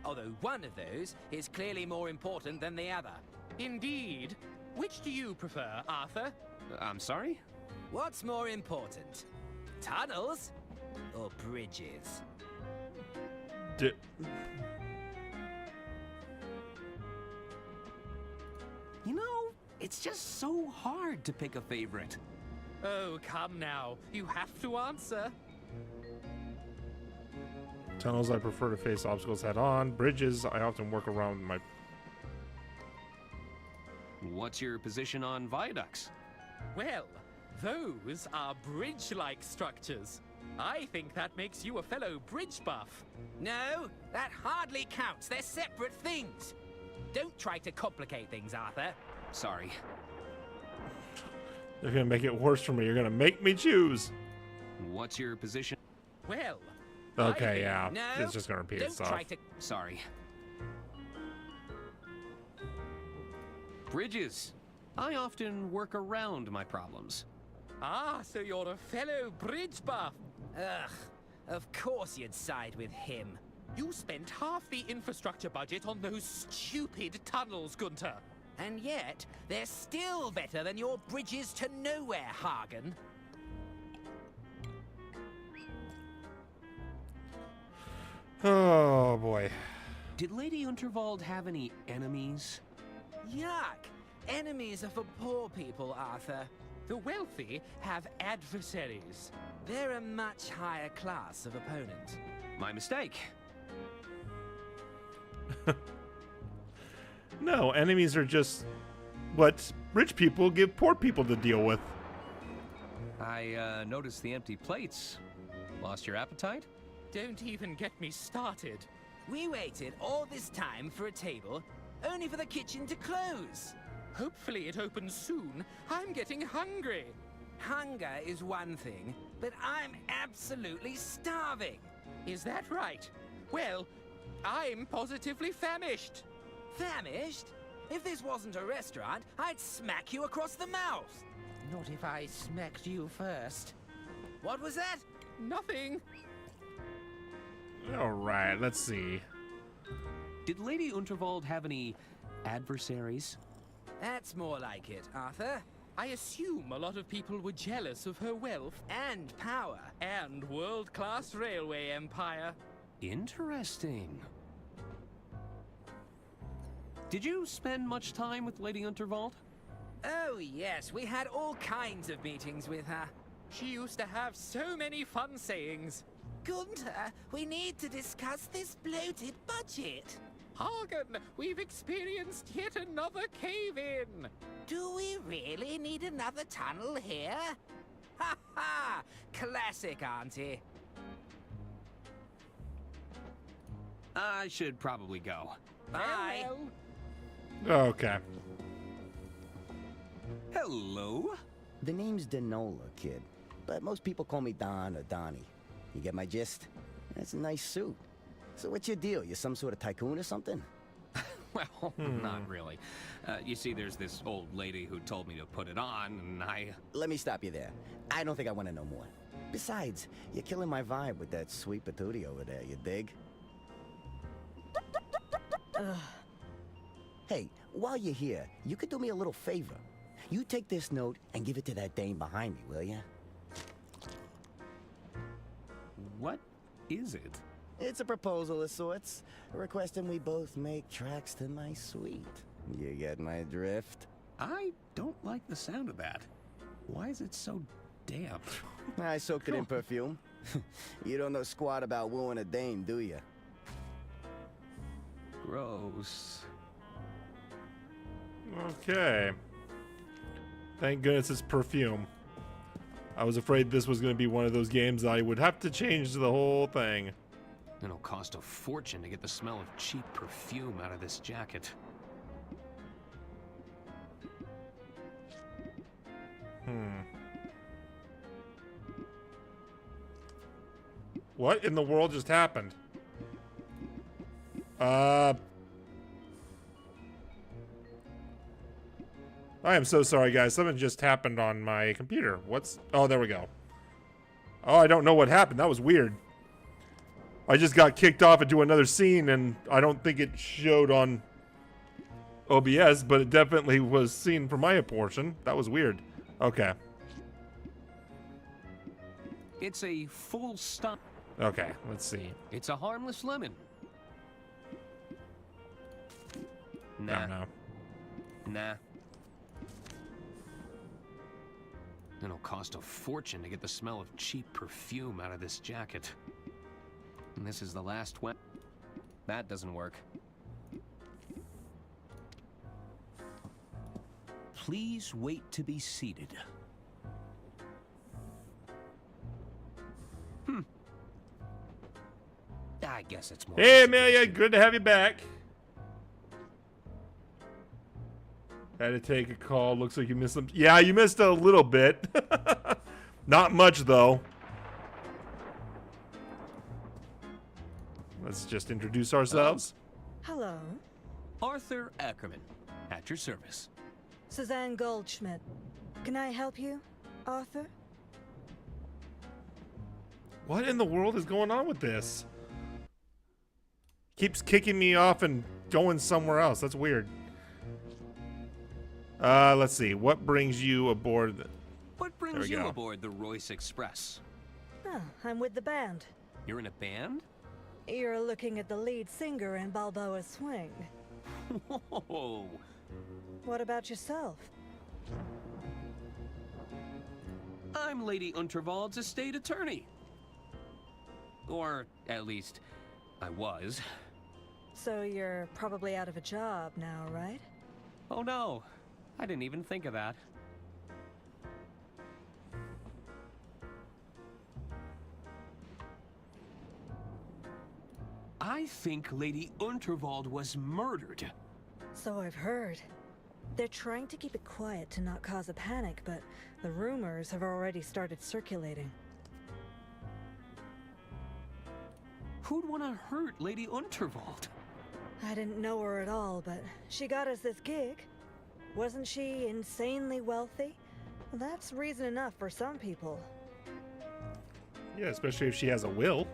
Although one of those is clearly more important than the other. Indeed. Which do you prefer, Arthur? I'm sorry? What's more important? Tunnels or bridges? You know, it's just so hard to pick a favorite. Oh, come now. You have to answer. Tunnels, I prefer to face obstacles head on. Bridges, I often work around my... What's your position on viaducts? Well, those are bridge-like structures. I think that makes you a fellow bridge buff. No, that hardly counts. They're separate things. Don't try to complicate things, Arthur. Sorry. You're gonna make it worse for me. You're gonna make me choose. What's your position? Well... Okay, yeah. No, It's just gonna repeat don't itself. try to... Sorry. Bridges. I often work around my problems. Ah, so you're a fellow bridge buff. Ugh, of course you'd side with him. You spent half the infrastructure budget on those stupid tunnels, Gunter. And yet, they're still better than your bridges to nowhere, Hagen. Oh, boy. Did Lady Unterwald have any enemies? Yuck! Enemies are for poor people, Arthur. The wealthy have adversaries. They're a much higher class of opponent. My mistake. No, enemies are just what rich people give poor people to deal with. I noticed the empty plates. Lost your appetite? Don't even get me started. We waited all this time for a table, only for the kitchen to close. Hopefully it opens soon. I'm getting hungry. Hunger is one thing, but I'm absolutely starving. Is that right? Well, I'm positively famished. Famished? If this wasn't a restaurant, I'd smack you across the mouth. Not if I smacked you first. What was that? Nothing. All right, let's see. Did Lady Unterwald have any adversaries? That's more like it, Arthur. I assume a lot of people were jealous of her wealth And power. and world-class railway empire. Interesting. Did you spend much time with Lady Unterwald? Oh, yes, we had all kinds of meetings with her. She used to have so many fun sayings. Gunter, we need to discuss this bloated budget. Hagen, we've experienced yet another cave-in. Do we really need another tunnel here? Ha ha! Classic, Auntie. I should probably go. Bye. Okay. Hello? The name's Denola, kid. But most people call me Don or Donnie. You get my gist? That's a nice suit. So what's your deal? You some sort of tycoon or something? Well, not really. You see, there's this old lady who told me to put it on, and I... Let me stop you there. I don't think I want to know more. Besides, you're killing my vibe with that sweet patootie over there, you dig? Hey, while you're here, you could do me a little favor. You take this note and give it to that dame behind me, will ya? What is it? It's a proposal of sorts, requesting we both make tracks to my suite. You get my drift? I don't like the sound of that. Why is it so damp? I soaked it in perfume. You don't know squat about wooing a dame, do ya? Gross. Okay. Thank goodness it's perfume. I was afraid this was going to be one of those games I would have to change the whole thing. It'll cost a fortune to get the smell of cheap perfume out of this jacket. What in the world just happened? I am so sorry, guys. Something just happened on my computer. What's... Oh, there we go. Oh, I don't know what happened. That was weird. I just got kicked off into another scene, and I don't think it showed on OBS, but it definitely was seen from my portion. That was weird. Okay. It's a full stop. Okay, let's see. It's a harmless lemon. Nah. No. Nah. It'll cost a fortune to get the smell of cheap perfume out of this jacket. And this is the last one. That doesn't work. Please wait to be seated. I guess it's more. Hey, Amelia, good to have you back. Had to take a call. Looks like you missed some. Yeah, you missed a little bit. Not much, though. Let's just introduce ourselves. Hello. Arthur Ackerman, at your service. Suzanne Goldschmidt. Can I help you, Arthur? What in the world is going on with this? Keeps kicking me off and going somewhere else. That's weird. Let's see. What brings you aboard? What brings you aboard the Royce Express? Oh, I'm with the band. You're in a band? You're looking at the lead singer in Balboa Swing. Whoa. What about yourself? I'm Lady Unterwald's estate attorney. Or, at least, I was. So you're probably out of a job now, right? Oh no, I didn't even think of that. I think Lady Unterwald was murdered. So I've heard. They're trying to keep it quiet to not cause a panic, but the rumors have already started circulating. Who'd want to hurt Lady Unterwald? I didn't know her at all, but she got us this gig. Wasn't she insanely wealthy? Well, that's reason enough for some people. Yeah, especially if she has a will.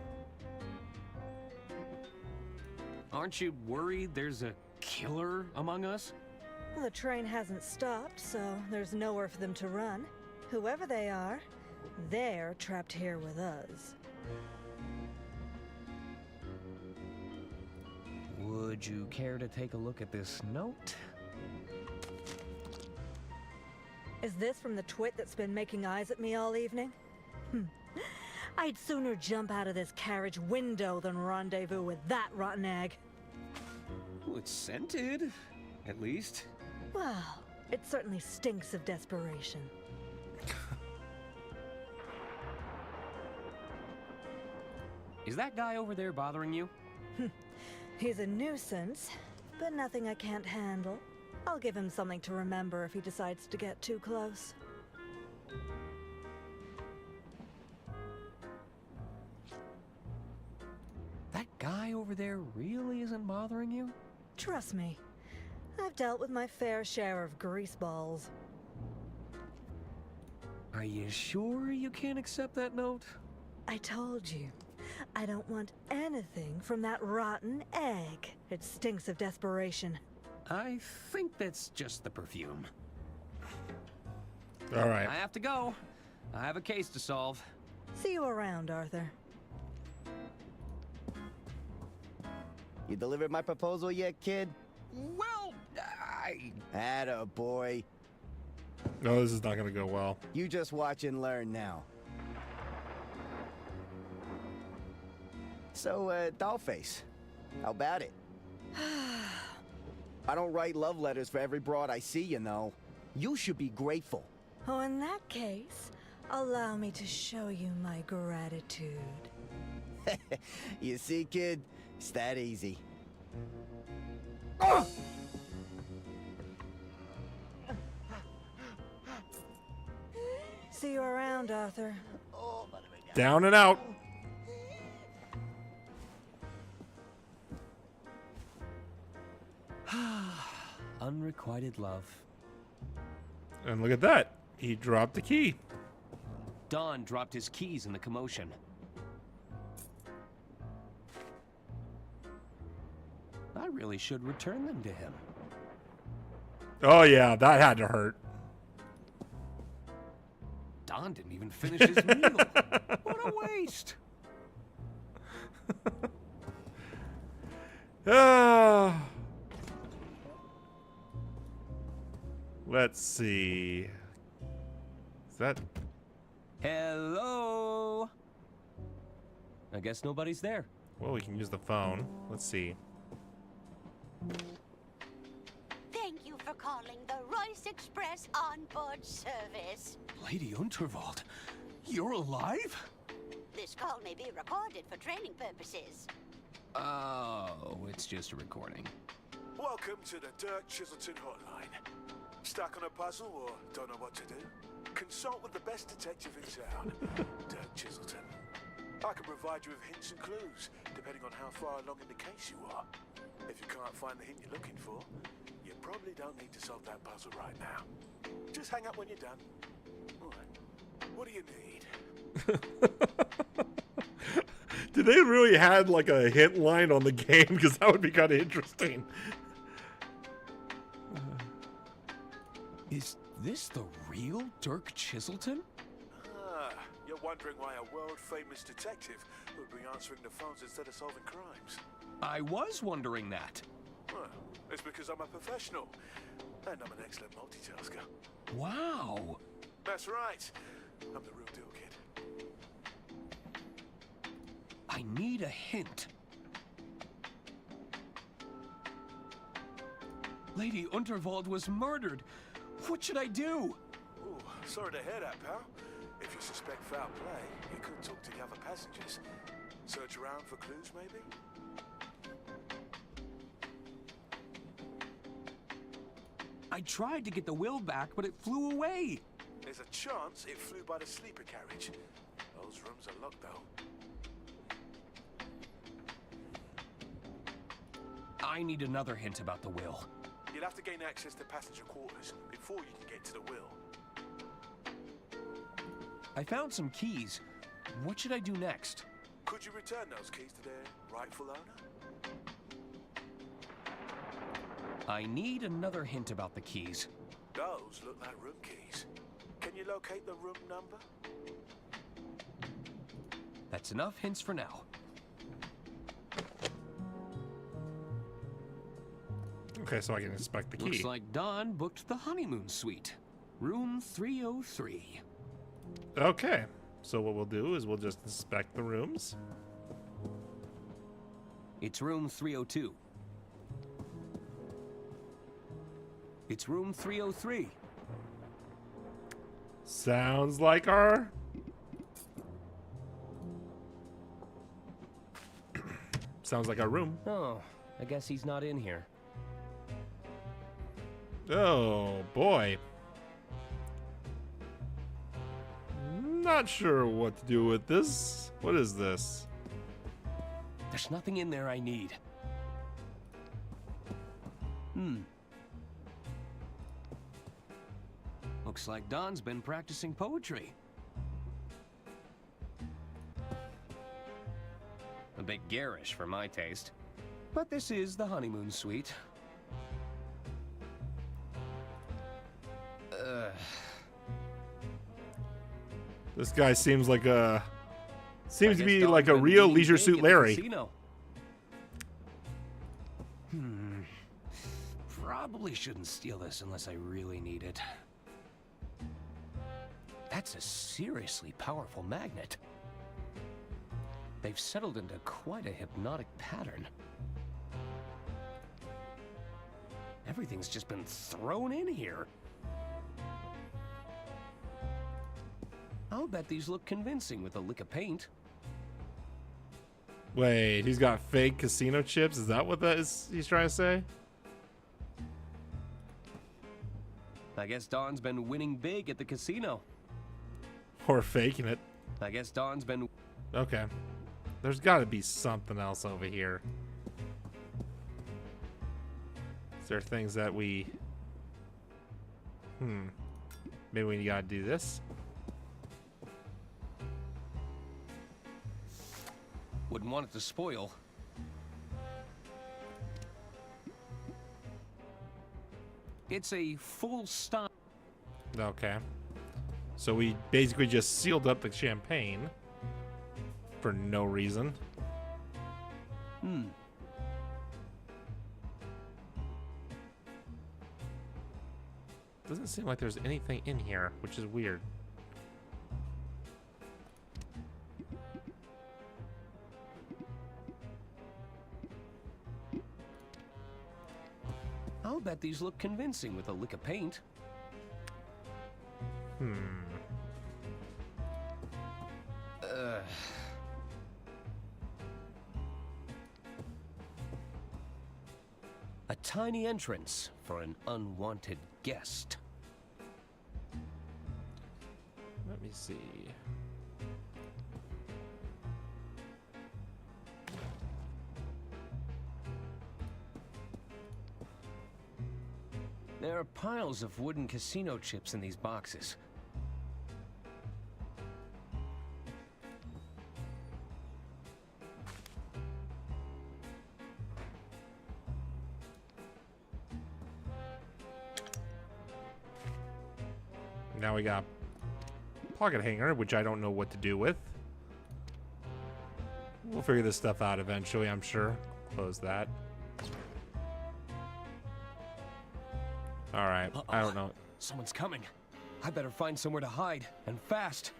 Aren't you worried there's a killer among us? Well, the train hasn't stopped, so there's nowhere for them to run. Whoever they are, they're trapped here with us. Would you care to take a look at this note? Is this from the twit that's been making eyes at me all evening? I'd sooner jump out of this carriage window than rendezvous with that rotten egg. Well, it's scented, at least. Well, it certainly stinks of desperation. Is that guy over there bothering you? He's a nuisance, but nothing I can't handle. I'll give him something to remember if he decides to get too close. That guy over there really isn't bothering you? Trust me, I've dealt with my fair share of greaseballs. Are you sure you can't accept that note? I told you, I don't want anything from that rotten egg. It stinks of desperation. I think that's just the perfume. All right. I have to go. I have a case to solve. See you around, Arthur. You delivered my proposal yet, kid? Well, Atta boy. No, this is not gonna go well. You just watch and learn now. So, Dollface, how about it? I don't write love letters for every broad I see, you know. You should be grateful. Oh, in that case, allow me to show you my gratitude. You see, kid? It's that easy. See you around, Arthur. Down and out. unrequited love. And look at that. He dropped the key. Don dropped his keys in the commotion. I really should return them to him. Oh, yeah. That had to hurt. Don didn't even finish his meal. What a waste. Let's see. Is that... Hello? I guess nobody's there. Well, we can use the phone. Let's see. Thank you for calling the Royce Express onboard service. Lady Unterwald, you're alive? This call may be recorded for training purposes. Oh, it's just a recording. Welcome to the Dirk Chiselton hotline. Stuck on a puzzle or don't know what to do? Consult with the best detective in town, Dirk Chiselton. I can provide you with hints and clues, depending on how far along in the case you are. If you can't find the hint you're looking for, you probably don't need to solve that puzzle right now. Just hang up when you're done. All right. What do you need? Did they really had like a hint line on the game? Because that would be kind of interesting. Is this the real Dirk Chiselton? Ah, you're wondering why a world-famous detective would be answering the phones instead of solving crimes. I was wondering that. Well, it's because I'm a professional, and I'm an excellent multitasker. Wow. That's right. I'm the real deal, kid. I need a hint. Lady Unterwald was murdered. What should I do? Ooh, sorry to hear that, pal. If you suspect foul play, you could talk to the other passengers. Search around for clues, maybe? I tried to get the will back, but it flew away. There's a chance it flew by the sleeper carriage. Those rooms are locked, though. I need another hint about the will. You'll have to gain access to passenger quarters before you can get to the will. I found some keys. What should I do next? Could you return those keys to their rightful owner? I need another hint about the keys. Those look like room keys. Can you locate the room number? That's enough hints for now. Okay, so I can inspect the key. Looks like Don booked the honeymoon suite. Room 303. Okay, so what we'll do is we'll just inspect the rooms. It's room 302. It's room 303. Sounds like our... Sounds like our room. Oh, I guess he's not in here. Oh, boy. Not sure what to do with this. What is this? There's nothing in there I need. Looks like Don's been practicing poetry. A bit garish for my taste. But this is the honeymoon suite. This guy seems like a... Seems to be Don's like a been real winning Leisure big Suit at the Larry. casino. Probably shouldn't steal this unless I really need it. That's a seriously powerful magnet. They've settled into quite a hypnotic pattern. Everything's just been thrown in here. I'll bet these look convincing with a lick of paint. Wait, he's got fake casino chips? Is that what that is he's trying to say? I guess Don's been winning big at the casino. Or faking it. I guess Don's been... Okay. There's got to be something else over here. Is there things that we Maybe we gotta do this. Wouldn't want it to spoil. It's a full stop. Okay. So we basically just sealed up the champagne for no reason. Doesn't seem like there's anything in here, which is weird. I'll bet these look convincing with a lick of paint. A tiny entrance for an unwanted guest. Let me see. There are piles of wooden casino chips in these boxes. Now we got pocket hanger, which I don't know what to do with. We'll figure this stuff out eventually, I'm sure. Close that. Alright, I don't know. Someone's coming. I better find somewhere to hide, and fast.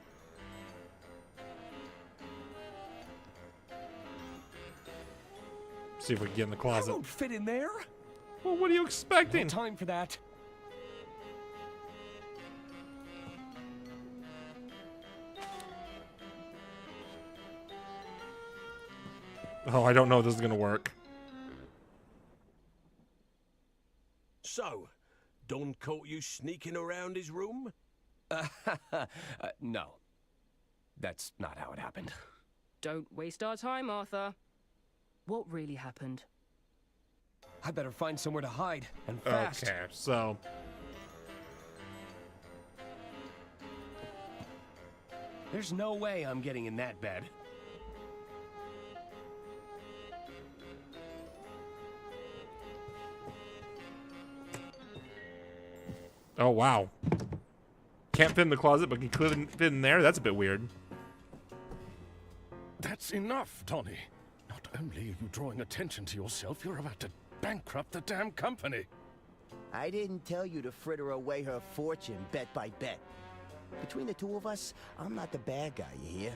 See if we can get in the closet. I won't fit in there. Well, what are you expecting? No time for that. Oh, I don't know if this is gonna work. So, Don caught you sneaking around his room? No. That's not how it happened. Don't waste our time, Arthur. What really happened? I better find somewhere to hide, and fast. Okay, so... There's no way I'm getting in that bed. Oh, wow. Can't fit in the closet, but can fit in there? That's a bit weird. That's enough, Donnie. Not only are you drawing attention to yourself, you're about to bankrupt the damn company. I didn't tell you to fritter away her fortune bet by bet. Between the two of us, I'm not the bad guy, you hear?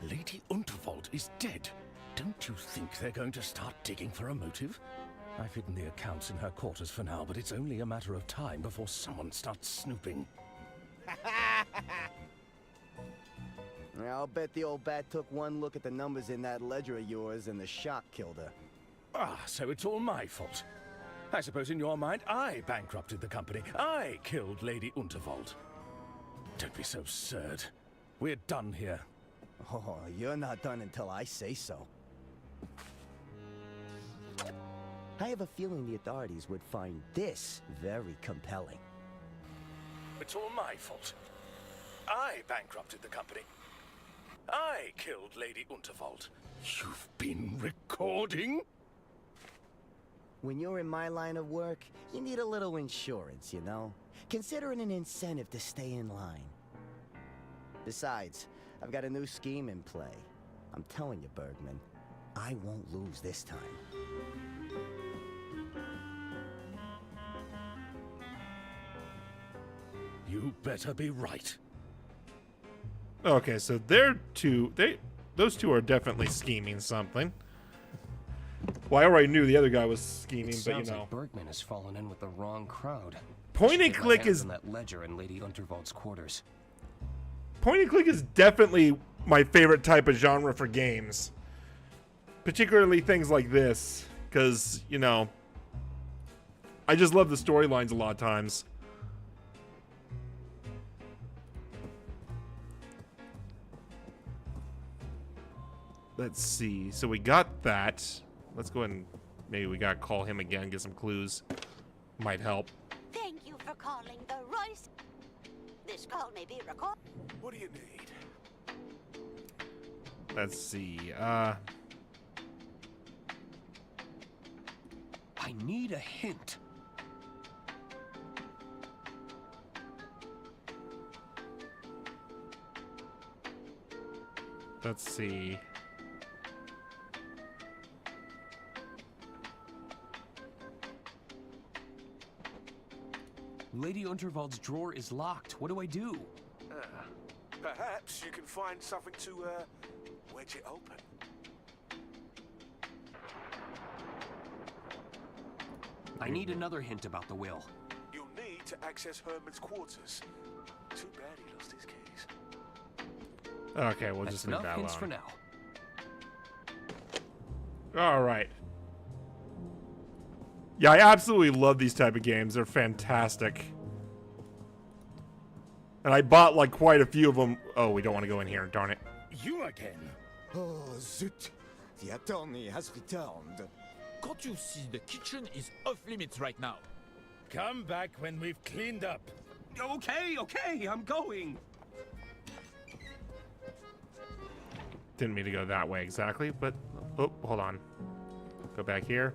Lady Unterwald is dead. Don't you think they're going to start digging for a motive? I've hidden the accounts in her quarters for now, but it's only a matter of time before someone starts snooping. I'll bet the old bat took one look at the numbers in that ledger of yours and the shock killed her. Ah, so it's all my fault. I suppose in your mind, I bankrupted the company. I killed Lady Unterwald. Don't be so absurd. We're done here. Oh, you're not done until I say so. I have a feeling the authorities would find this very compelling. It's all my fault. I bankrupted the company. I killed Lady Unterwald. You've been recording? When you're in my line of work, you need a little insurance, you know? Consider it an incentive to stay in line. Besides, I've got a new scheme in play. I'm telling you, Bergman, I won't lose this time. You better be right. Okay, so those two are definitely scheming something. Well, I already knew the other guy was scheming, It but you sounds know. like Bergman has fallen in with the wrong crowd. Point and Should get my click hands is on that ledger in Lady Unterwald's quarters. point and click is definitely my favorite type of genre for games. Particularly things like this, because, you know, I just love the storylines a lot of times. Let's see. So we got that. Let's go ahead and maybe we gotta call him again, get some clues. Might help. Thank you for calling the Royce. This call may be recorded. What do you need? Let's see. I need a hint. Let's see. Lady Unterwald's drawer is locked. What do I do? Perhaps you can find something to wedge it open. I need another hint about the will. You'll need to access Herman's quarters. Too bad he lost his keys. Okay, we'll That's just leave enough that hints alone. for now. All right. Yeah, I absolutely love these type of games. They're fantastic. And I bought like quite a few of them. Oh, we don't want to go in here. Darn it. You again? Oh, zut. The attorney has returned. Can't you see the kitchen is off limits right now? Come back when we've cleaned up. Okay, I'm going. Didn't mean to go that way exactly, but oh, hold on. Go back here.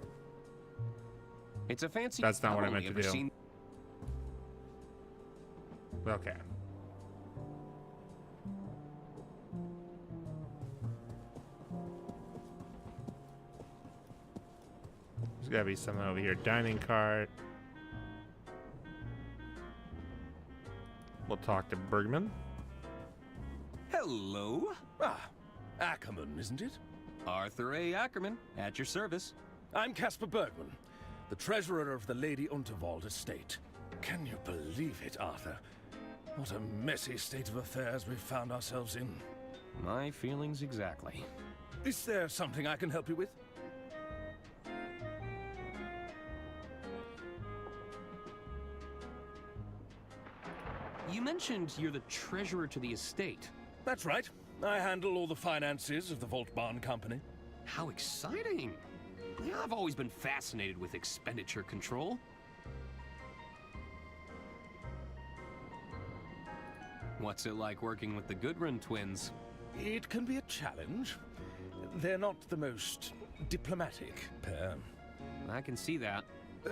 It's a fancy. That's not what I I've meant only to ever do. seen- Okay. There's gotta be something over here. Dining cart. We'll talk to Bergman. Hello. Ah, Ackerman, isn't it? Arthur A. Ackerman, at your service. I'm Caspar Bergman, the treasurer of the Lady Unterwald estate. Can you believe it, Arthur? What a messy state of affairs we've found ourselves in. My feelings exactly. Is there something I can help you with? You mentioned you're the treasurer to the estate. That's right. I handle all the finances of the Vault Barn Company. How exciting! Yeah, I've always been fascinated with expenditure control. What's it like working with the Goodrun twins? It can be a challenge. They're not the most diplomatic pair. I can see that.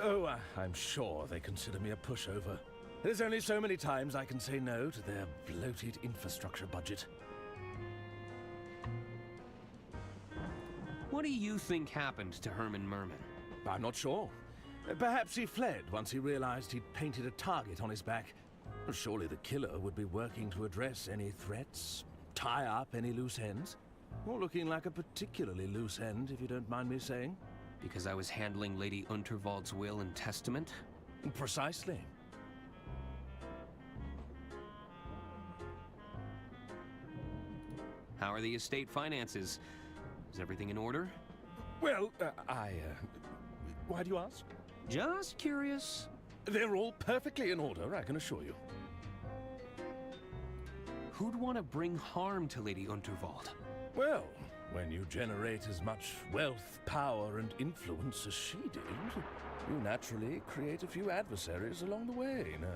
Oh, I'm sure they consider me a pushover. There's only so many times I can say no to their bloated infrastructure budget. What do you think happened to Herman Merman? I'm not sure. Perhaps he fled once he realized he'd painted a target on his back. Surely the killer would be working to address any threats, tie up any loose ends. Or looking like a particularly loose end, if you don't mind me saying. Because I was handling Lady Unterwald's will and testament? Precisely. How are the estate finances? Is everything in order? Well, why do you ask? Just curious. They're all perfectly in order, I can assure you. Who'd want to bring harm to Lady Unterwald? Well, when you generate as much wealth, power, and influence as she did, you naturally create a few adversaries along the way, no?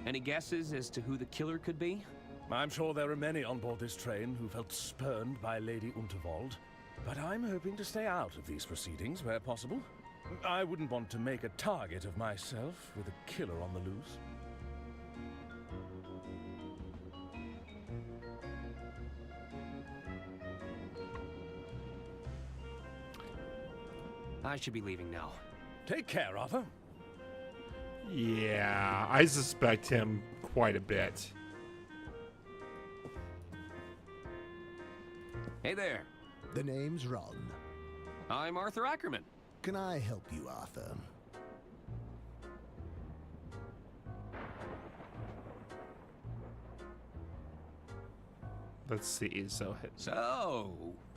Any guesses as to who the killer could be? I'm sure there are many on board this train who felt spurned by Lady Unterwald, but I'm hoping to stay out of these proceedings where possible. I wouldn't want to make a target of myself with a killer on the loose. I should be leaving now. Take care, Arthur. Yeah, I suspect him quite a bit. Hey there. The name's Ron. I'm Arthur Ackerman. Can I help you, Arthur? Let's see. So,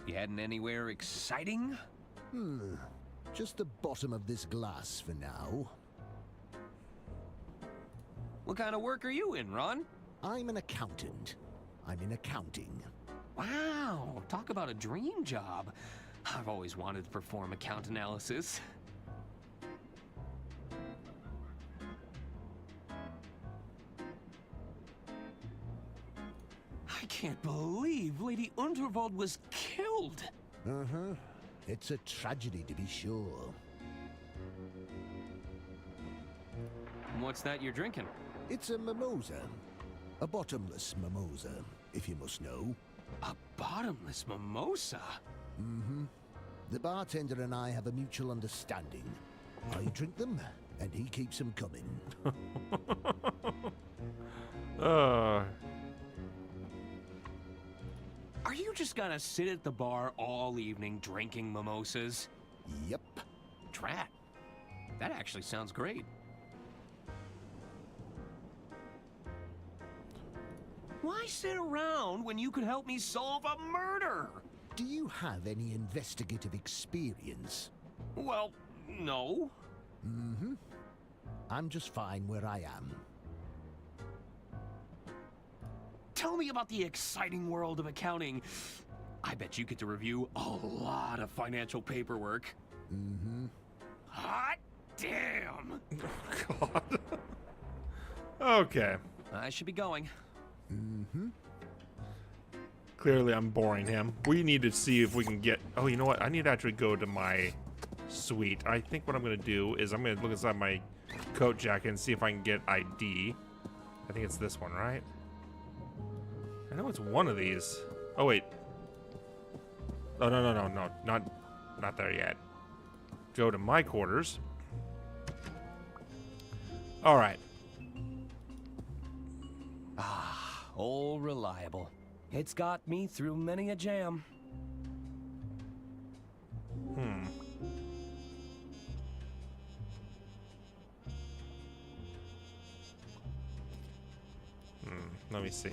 you heading anywhere exciting? Just the bottom of this glass for now. What kind of work are you in, Ron? I'm an accountant. I'm in accounting. Wow, talk about a dream job. I've always wanted to perform account analysis. can't believe Lady Unterwald was killed. Uh-huh. It's a tragedy, to be sure. What's that you're drinking? It's a mimosa. A bottomless mimosa, if you must know. A bottomless mimosa? Mm-hmm. The bartender and I have a mutual understanding. I drink them, and he keeps them coming. Are you just gonna sit at the bar all evening drinking mimosas? Yep. Drat. That actually sounds great. Why sit around when you could help me solve a murder? Do you have any investigative experience? Well, no. Mm-hmm. I'm just fine where I am. Tell me about the exciting world of accounting. I bet you get to review a lot of financial paperwork. Mm-hmm. Hot damn! Oh, God. Okay. I should be going. Mm-hmm. Clearly, I'm boring him. We need to see if we can get... Oh, you know what? I need to actually go to my suite. I think what I'm going to do is I'm going to look inside my coat jacket and see if I can get ID. I think it's this one, right? I know it's one of these. Oh, wait. Oh, no. Not there yet. Go to my quarters. All right. Ah, old reliable. It's got me through many a jam. Let me see.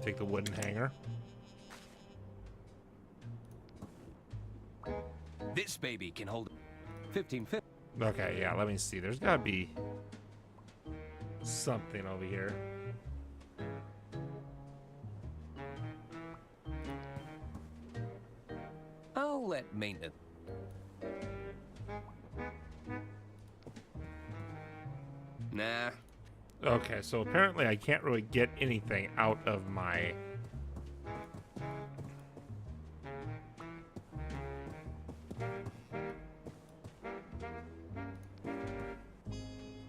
Take the wooden hanger. This baby can hold 15. Okay, yeah, let me see. There's gotta be something over here. I'll let maintenance. Nah. Okay, so apparently I can't really get anything out of my...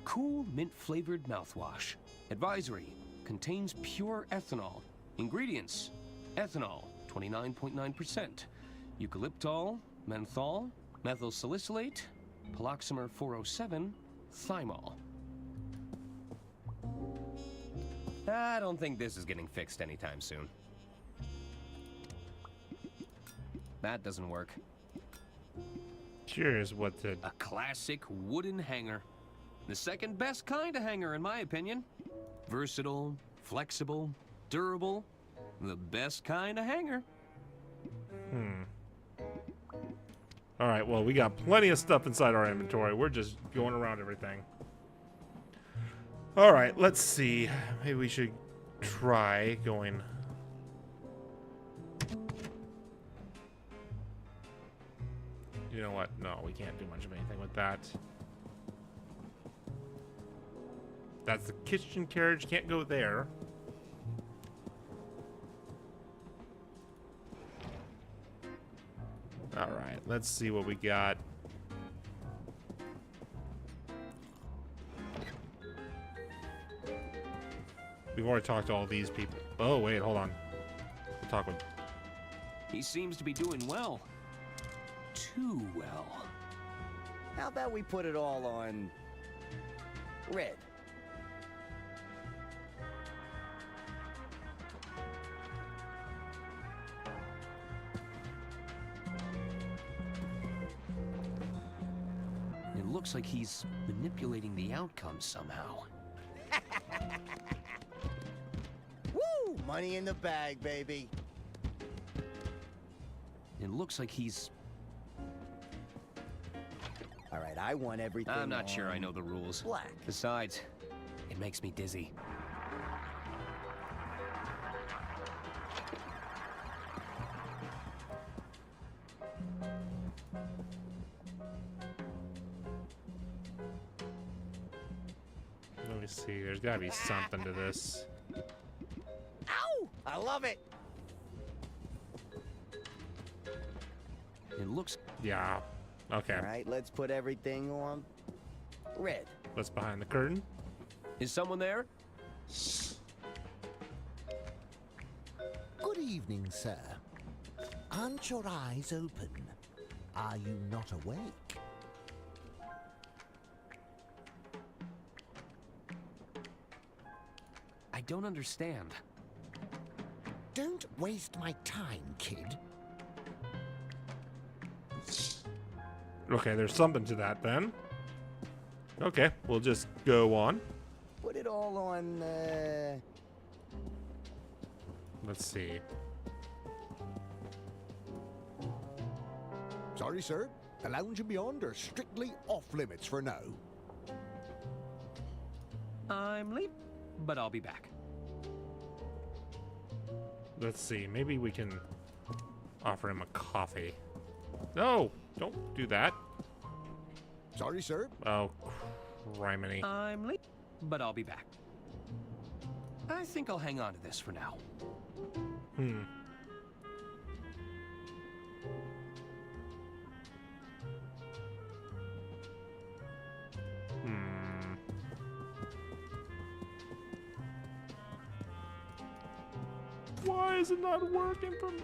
Cool mint-flavored mouthwash. Advisory: contains pure ethanol. Ingredients: ethanol, 29.9%. Eucalyptol, menthol, methyl salicylate, paloxamer 407, thymol. I don't think this is getting fixed anytime soon. That doesn't work. Curious what to... A classic wooden hanger. The second best kind of hanger, in my opinion. Versatile, flexible, durable. The best kind of hanger. Alright, well, we got plenty of stuff inside our inventory. We're just going around everything. Alright, let's see. Maybe we should try going... You know what? No, we can't do much of anything with that. That's the kitchen carriage. Can't go there. Alright, let's see what we got. We've already talked to all these people. Oh, wait, hold on. We'll talk with... He seems to be doing well. Too well. How about we put it all on... red? It looks like he's manipulating the outcome somehow. Woo! Money in the bag, baby. It looks like he's... All right, I want everything. I'm not sure I know the rules. Black. Besides, it makes me dizzy. me see. There's gotta be something to this. Ow! I love it. It looks... Yeah. Okay. All right, let's put everything on red. What's behind the curtain? Is someone there? Good evening, sir. Aren't your eyes open? Are you not awake? I don't understand. Don't waste my time, kid. Okay, there's something to that then. Okay, we'll just go on. Put it all on, Let's see. Sorry, sir. The lounge and beyond are strictly off limits for now. I'm late, but I'll be back. Let's see. Maybe we can offer him a coffee. No, don't do that. Sorry, sir. Oh, criminy. I'm late, but I'll be back. I think I'll hang on to this for now. Hmm. Why is it not working for me?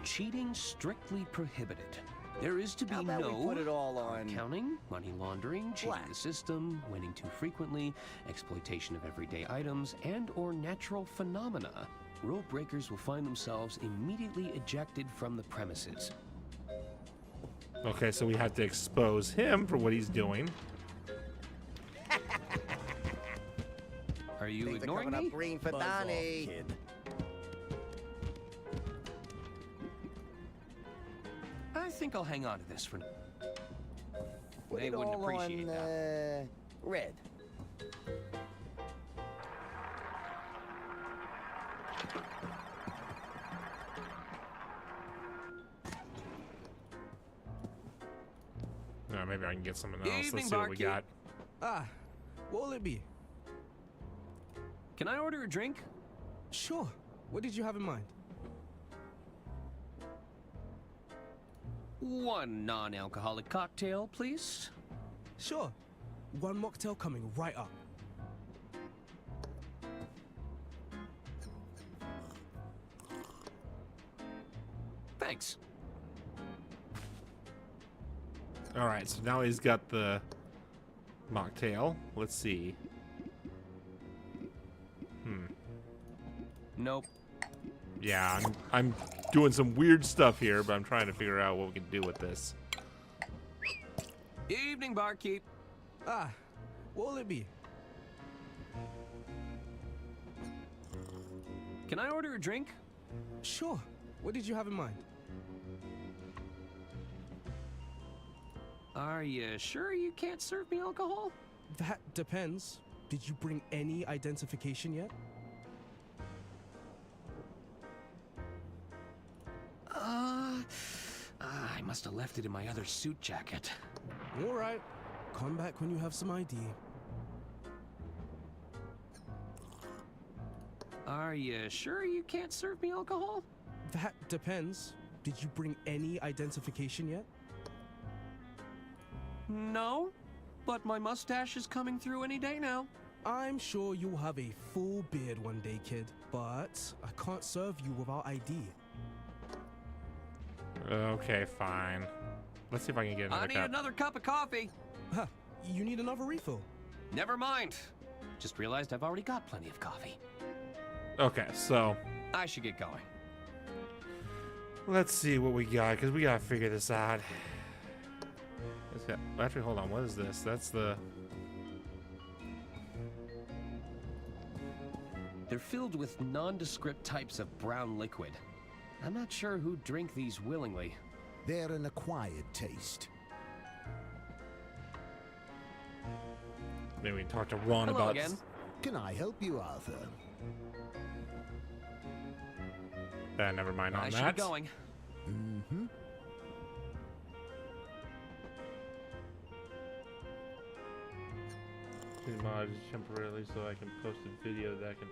Cheating strictly prohibited. There is to be How about no we put it all on accounting, money laundering, cheating black. the system, winning too frequently, exploitation of everyday items, and or natural phenomena. Rule breakers will find themselves immediately ejected from the premises. Okay, so we have to expose him for what he's doing. Are you Things are ignoring coming me? up green for Buzz off, Donnie. kid. I think I'll hang on to this for now. Put They it wouldn't all appreciate on, that. red. Maybe I can get something else. Evening, Let's see what we barkeep. got. What will it be? Can I order a drink? Sure. What did you have in mind? One non-alcoholic cocktail, please. Sure. One mocktail coming right up. Thanks. All right, so now he's got the mocktail. Let's see. Nope. Yeah, I'm doing some weird stuff here, but I'm trying to figure out what we can do with this. Evening, barkeep. What will it be? Can I order a drink? Sure. What did you have in mind? Are you sure you can't serve me alcohol? That depends. Did you bring any identification yet? I must have left it in my other suit jacket. All right. Come back when you have some ID. Are you sure you can't serve me alcohol? That depends. Did you bring any identification yet? No, but my mustache is coming through any day now. I'm sure you'll have a full beard one day, kid, but I can't serve you without ID. Okay, fine. Let's see if I can get another I need cup. another cup of coffee. Huh, you need another refill. Never mind. Just realized I've already got plenty of coffee. Okay, so I should get going. let's see what we got, because we gotta figure this out. Actually, hold on. What is this? That's the... They're filled with nondescript types of brown liquid. I'm not sure who'd drink these willingly. They're an acquired taste. Maybe we can talk to Ron Hello about... again. Can I help you, Arthur? Never mind on I should that. be going. Mm-hmm. the mod temporarily so I can post a video that can...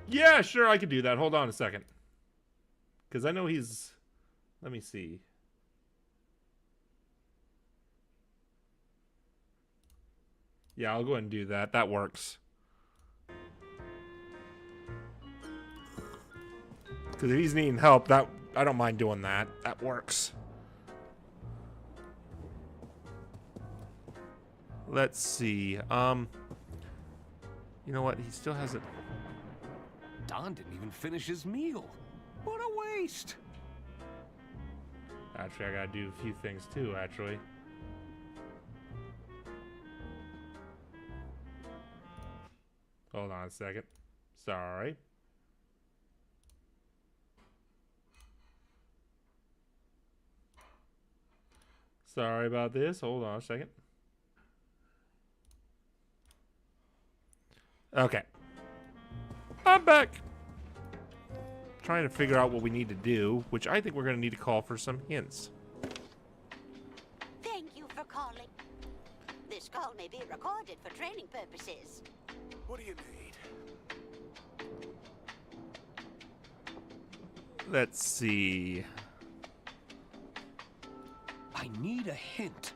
Yeah, sure, I can do that. Hold on a second. Because I know he's... Let me see. Yeah, I'll go ahead and do that. That works. Because if he's needing help, that I don't mind doing that. That works. Let's see. You know what? He still hasn't... Don didn't even finish his meal. What a waste. Actually, I gotta do a few things too, actually. Hold on a second. Sorry. Sorry about this. Hold on a second. Okay. I'm back. Trying to figure out what we need to do, which I think we're going to need to call for some hints. Thank you for calling. This call may be recorded for training purposes. What do you need? Let's see. I need a hint.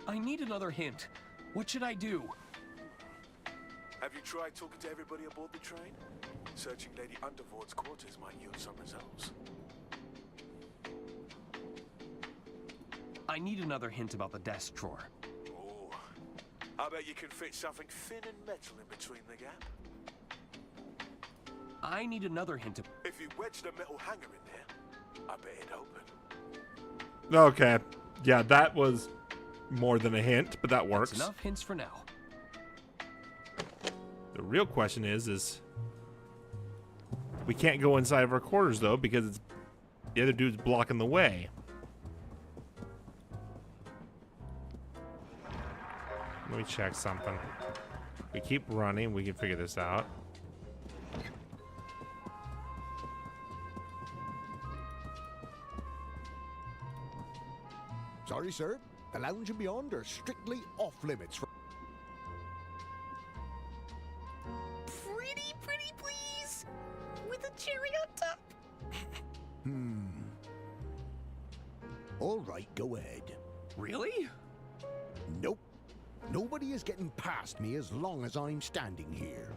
I need another hint. What should I do? Have you tried talking to everybody aboard the train? Searching Lady Undervoor's quarters might yield some results. I need another hint about the desk drawer. Oh, I bet you can fit something thin and metal in between the gap. I need another hint. If you wedged a metal hanger in there, I bet it'd open. Okay. Yeah, that was more than a hint, but that works. That's enough hints for now. The real question is we can't go inside of our quarters though because it's the other dude's blocking the way. Let me check something. We keep running, we can figure this out. Sorry, sir. The lounge and beyond are strictly off limits. Pretty please, with a cherry on top. All right, go ahead. Really? Nope. Nobody is getting past me as long as I'm standing here.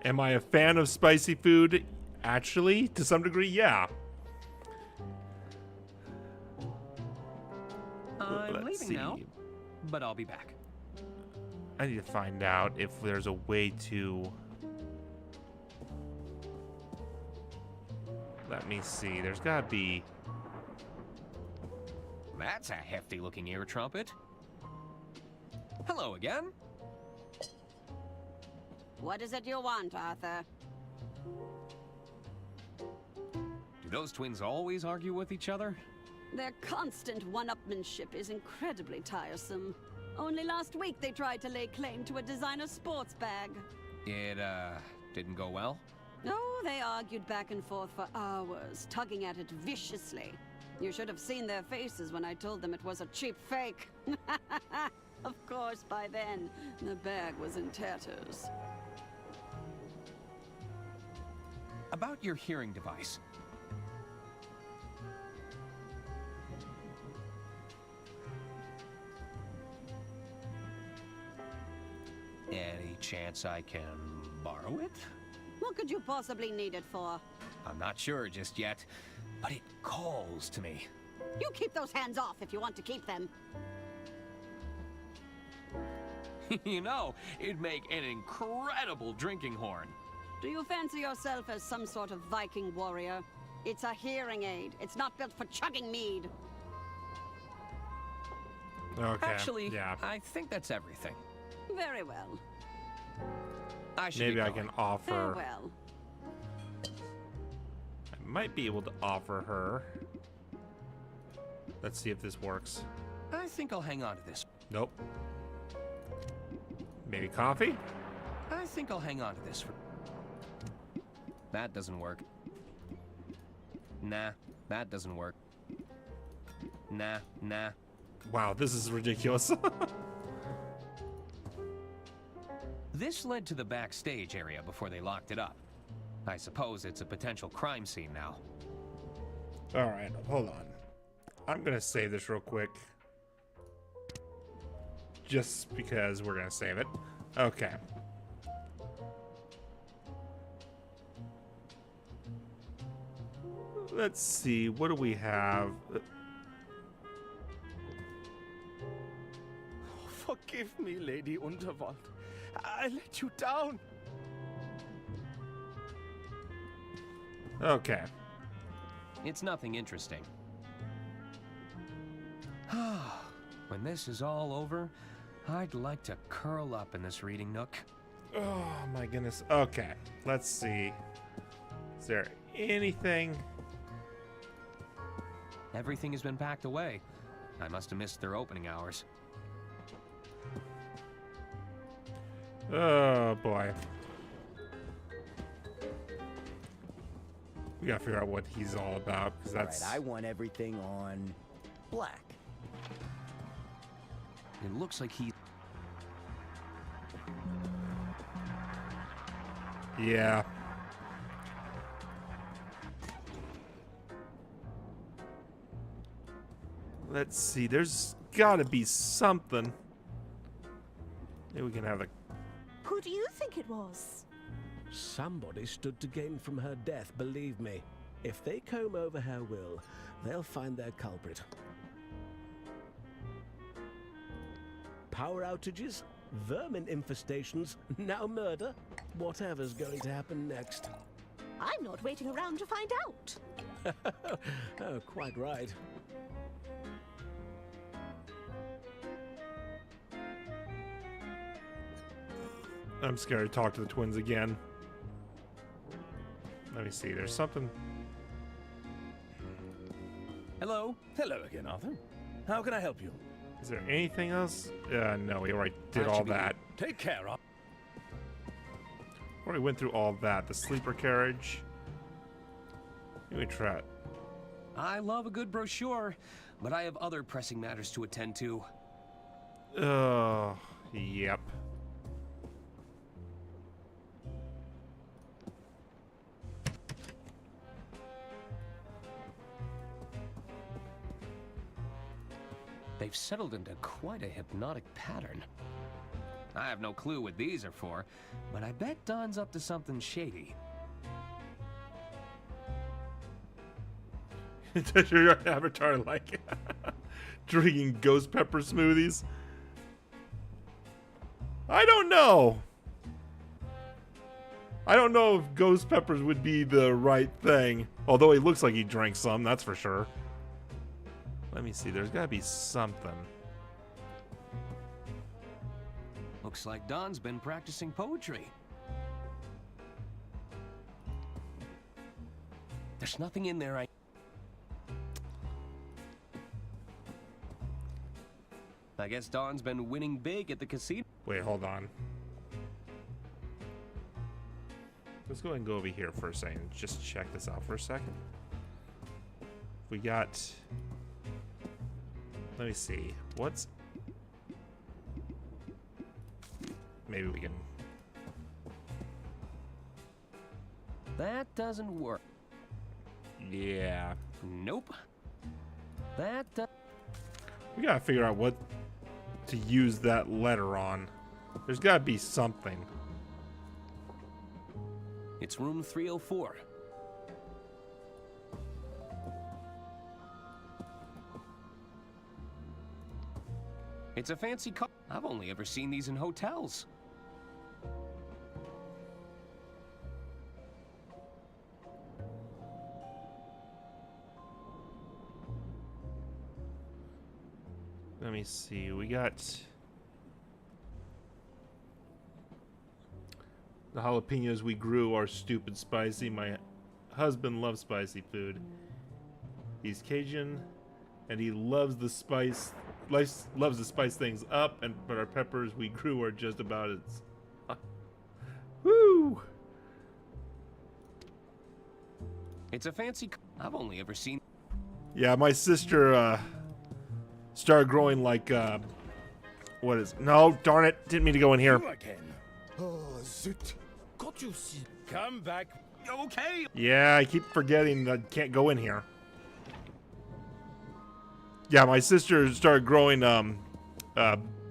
Am I a fan of spicy food? Actually, to some degree, yeah. I'm Let's leaving now, see. but I'll be back. I need to find out if there's a way to... Let me see. There's gotta be... That's a hefty-looking ear trumpet. Hello again. What is it you want, Arthur? Do those twins always argue with each other? Their constant one-upmanship is incredibly tiresome. Only last week they tried to lay claim to a designer sports bag. It, didn't go well? Oh, they argued back and forth for hours, tugging at it viciously. You should have seen their faces when I told them it was a cheap fake. Of course, by then, the bag was in tatters. About your hearing device. Any chance I can borrow it? What could you possibly need it for? I'm not sure just yet, but it calls to me. You keep those hands off if you want to keep them. You know, it'd make an incredible drinking horn. Do you fancy yourself as some sort of Viking warrior? It's a hearing aid. It's not built for chugging mead. Okay. Actually, yeah. I think that's everything. Very well. I should Maybe be I going. can offer... Farewell. I might be able to offer her. Let's see if this works. I think I'll hang on to this. Nope. Maybe coffee? I think I'll hang on to this for... that doesn't work. Nah, that doesn't work. Nah. Wow, this is ridiculous. This led to the backstage area before they locked it up. I suppose it's a potential crime scene now. Alright, hold on. I'm gonna save this real quick. Just because we're gonna save it. Okay. Let's see, what do we have? Forgive me, Lady Unterwald. I let you down. Okay. It's nothing interesting. When this is all over, I'd like to curl up in this reading nook. Oh my goodness. Okay, let's see. Is there anything? Everything has been packed away. I must have missed their opening hours. Oh boy. We gotta figure out what he's all about, because that's... Right, I want everything on black. It looks like he... Yeah. Let's see, there's gotta be something. Maybe we can have a... Who do you think it was? Somebody stood to gain from her death, believe me. If they comb over her will, they'll find their culprit. Power outages, vermin infestations, now murder. Whatever's going to happen next. I'm not waiting around to find out. Oh, quite right. I'm scared to talk to the twins again. Let me see, there's something... Hello. Hello again, Arthur. How can I help you? Is there anything else? No, we already did all that. Take care of. Already went through all that. The sleeper carriage. Let me try it. I love a good brochure, but I have other pressing matters to attend to. Yep. They've settled into quite a hypnotic pattern. I have no clue what these are for, but I bet Don's up to something shady. Does your avatar like drinking ghost pepper smoothies? I don't know. I don't know if ghost peppers would be the right thing. Although he looks like he drank some, that's for sure. Let me see, there's gotta be something. Looks like Don's been practicing poetry. There's nothing in there I guess Don's been winning big at the casino. Wait, hold on. Let's go ahead and go over here for a second. Just check this out for a second. We got... Let me see. What's... Maybe we can... That doesn't work. Yeah. Nope. That We gotta figure out what to use that letter on. There's gotta be something. It's room 304. It's a fancy car. I've only ever seen these in hotels. Let me see. We got the jalapenos we grew are stupid spicy. My husband loves spicy food. He's Cajun, and he loves the spice. Loves to spice things up, but our peppers we grew are just about as... Woo! It's a fancy... I've only ever seen... Yeah, my sister started growing like what is... No, darn it. Didn't mean to go in here. You again. Oh, zut. Can't you see? Come back. Okay. Yeah, I keep forgetting that I can't go in here. Yeah, my sister started growing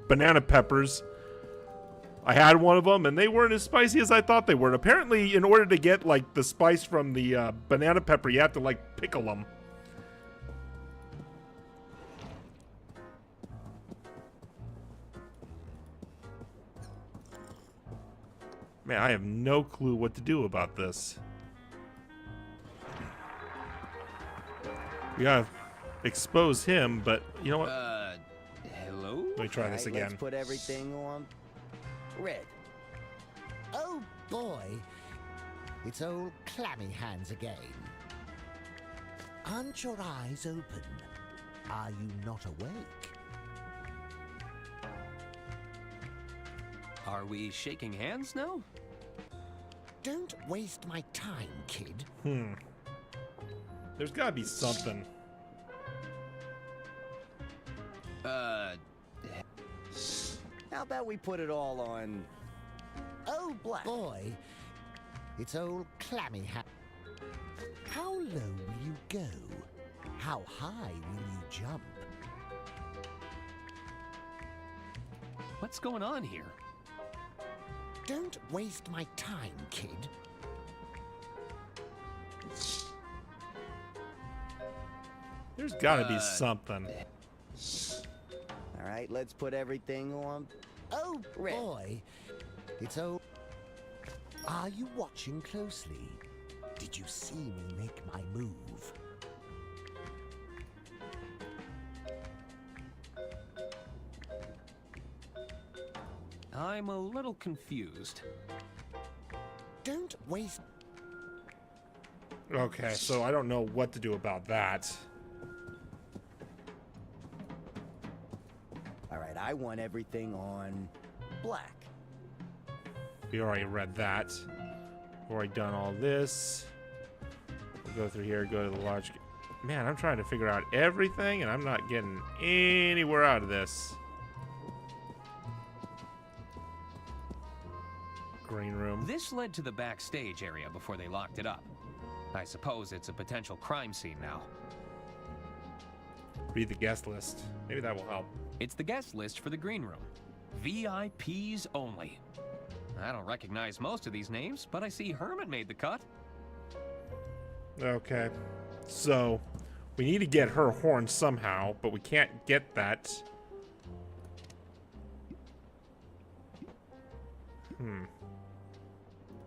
banana peppers. I had one of them, and they weren't as spicy as I thought they were. Apparently, in order to get like the spice from the banana pepper, you have to like pickle them. Man, I have no clue what to do about this. We gotta expose him, but you know what? Hello? Let me try this again. Let's put everything on red. Oh boy, it's old Clammy Hands again. Aren't your eyes open? Are you not awake? Are we shaking hands now? Don't waste my time, kid. There's gotta be something. How about we put it all on... Oh, black. Boy, it's old Clammy Hands. How low will you go? How high will you jump? What's going on here? Don't waste my time, kid. There's gotta be something. All right, let's put everything on... Oh, red. boy, it's old... Are you watching closely? Did you see me make my move? I'm a little confused. Don't waste... Okay, so I don't know what to do about that. All right, I want everything on black. We already read that. Already done all this. We'll go through here, go to the large... Man, I'm trying to figure out everything, and I'm not getting anywhere out of this. Green room. This led to the backstage area before they locked it up. I suppose it's a potential crime scene now. Read the guest list. Maybe that will help. It's the guest list for the green room. VIPs only. I don't recognize most of these names, but I see Herman made the cut. Okay. So, we need to get her horn somehow, but we can't get that.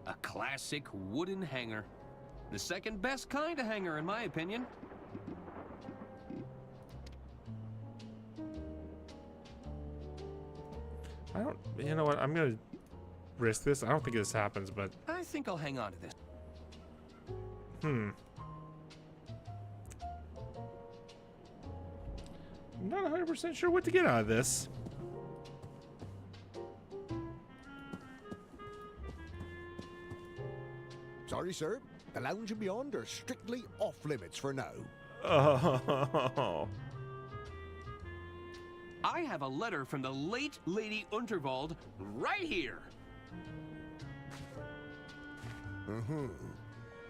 A classic wooden hanger. The second best kind of hanger, in my opinion. I don't... You know what? I'm gonna risk this. I don't think this happens, but... I think I'll hang on to this. I'm not 100% sure what to get out of this. Sorry, sir. The lounge and beyond are strictly off limits for now. Oh. I have a letter from the late Lady Unterwald right here.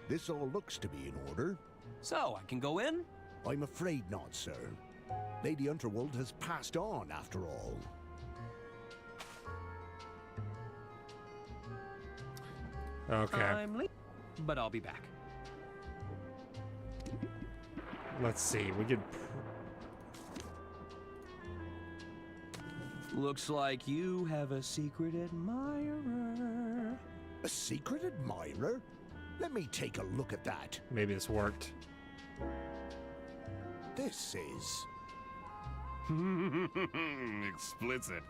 This all looks to be in order. So, I can go in? I'm afraid not, sir. Lady Unterwald has passed on, after all. Okay. I'm late, but I'll be back. Let's see. We could... Looks like you have a secret admirer. A secret admirer? Let me take a look at that. Maybe this worked. This is... Explicit.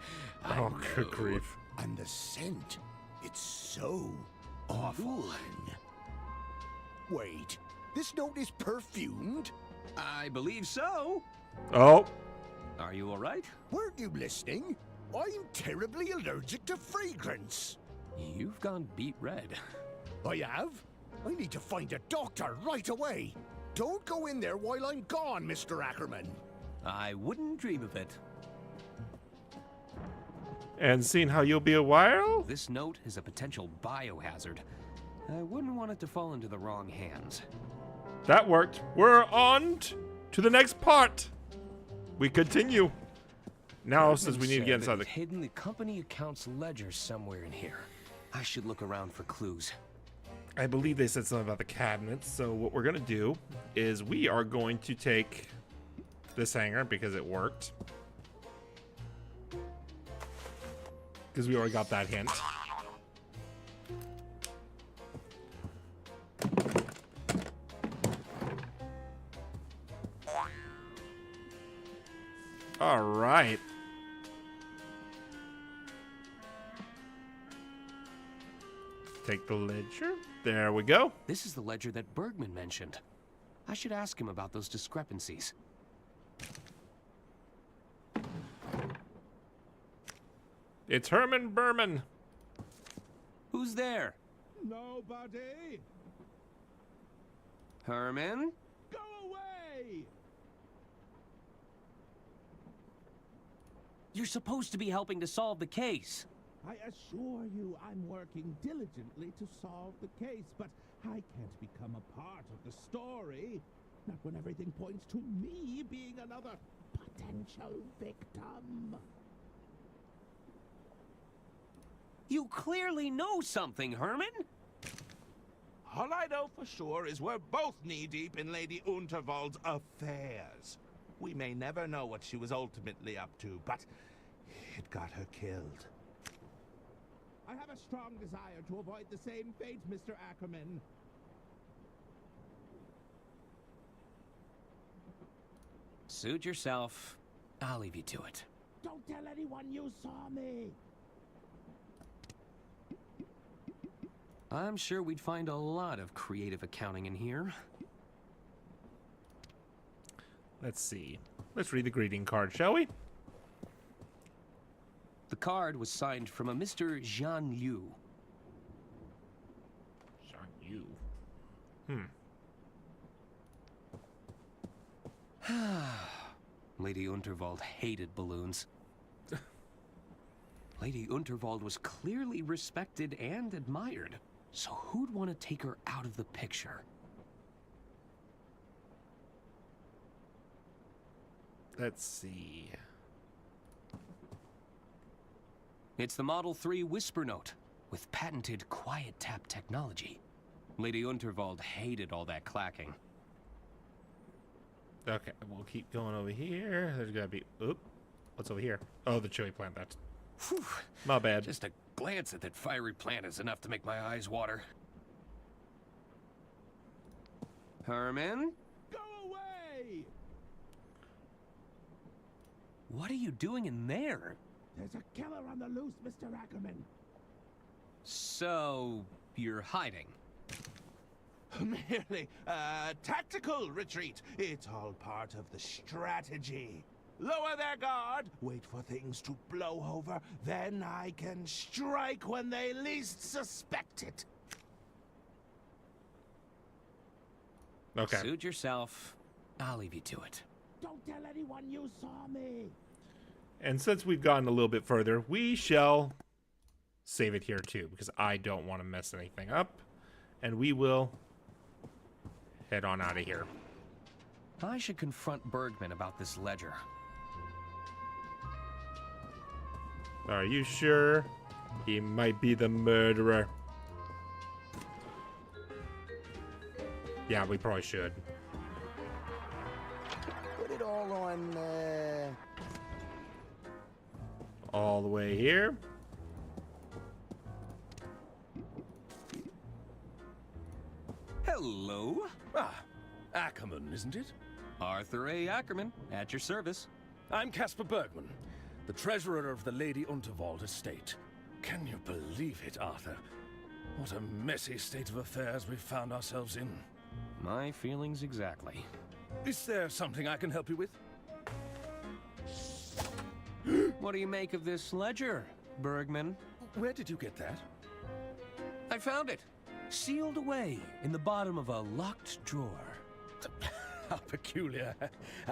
Oh, good grief. And the scent. It's so awful. Wait, this note is perfumed? I believe so. Oh. Are you all right? Weren't you listening? I'm terribly allergic to fragrance. You've gone beet red. I have? I need to find a doctor right away. Don't go in there while I'm gone, Mr. Ackerman. I wouldn't dream of it. And seeing how you'll be a while? This note is a potential biohazard. I wouldn't want it to fall into the wrong hands. That worked. We're on to the next part. We continue. Now, since we need to get inside the... hidden the company accounts ledger somewhere in here. I should look around for clues. I believe they said something about the cabinets. So what we're going to do is we are going to take this hanger because it worked. Because we already got that hint. All right. Take the ledger. There we go. This is the ledger that Bergman mentioned. I should ask him about those discrepancies. It's Herman Berman. Who's there? Nobody. Herman? Go away. You're supposed to be helping to solve the case. I assure you I'm working diligently to solve the case, but I can't become a part of the story. Not when everything points to me being another potential victim. You clearly know something, Herman. All I know for sure is we're both knee-deep in Lady Unterwald's affairs. We may never know what she was ultimately up to, but it got her killed. I have a strong desire to avoid the same fate, Mr. Ackerman. Suit yourself. I'll leave you to it. Don't tell anyone you saw me. I'm sure we'd find a lot of creative accounting in here. Let's see. Let's read the greeting card, shall we? The card was signed from a Mr. Jean Liu. Jean Liu. Lady Unterwald hated balloons. Lady Unterwald was clearly respected and admired. So who'd want to take her out of the picture? Let's see. It's the Model 3 Whisper Note with patented quiet tap technology. Lady Unterwald hated all that clacking. Okay, we'll keep going over here. There's gotta be... Oop. What's over here? Oh, the chili plant. That's... Whew. My bad. Just a glance at that fiery plant is enough to make my eyes water. Herman? Go away! What are you doing in there? There's a killer on the loose, Mr. Ackerman. So, you're hiding? Merely a tactical retreat. It's all part of the strategy. Lower their guard, wait for things to blow over, then I can strike when they least suspect it. Okay. Suit yourself. I'll leave you to it. Don't tell anyone you saw me. And since we've gotten a little bit further, we shall save it here too, because I don't want to mess anything up. And we will head on out of here. I should confront Bergman about this ledger. Are you sure? He might be the murderer. Yeah, we probably should. Put it all on, All the way here. Hello? Ah, Ackerman, isn't it? Arthur A. Ackerman, at your service. I'm Caspar Bergman, the treasurer of the Lady Unterwald estate. Can you believe it, Arthur? What a messy state of affairs we've found ourselves in. My feelings exactly. Is there something I can help you with? What do you make of this ledger, Bergman? Where did you get that? I found it. sealed away in the bottom of a locked drawer. How peculiar.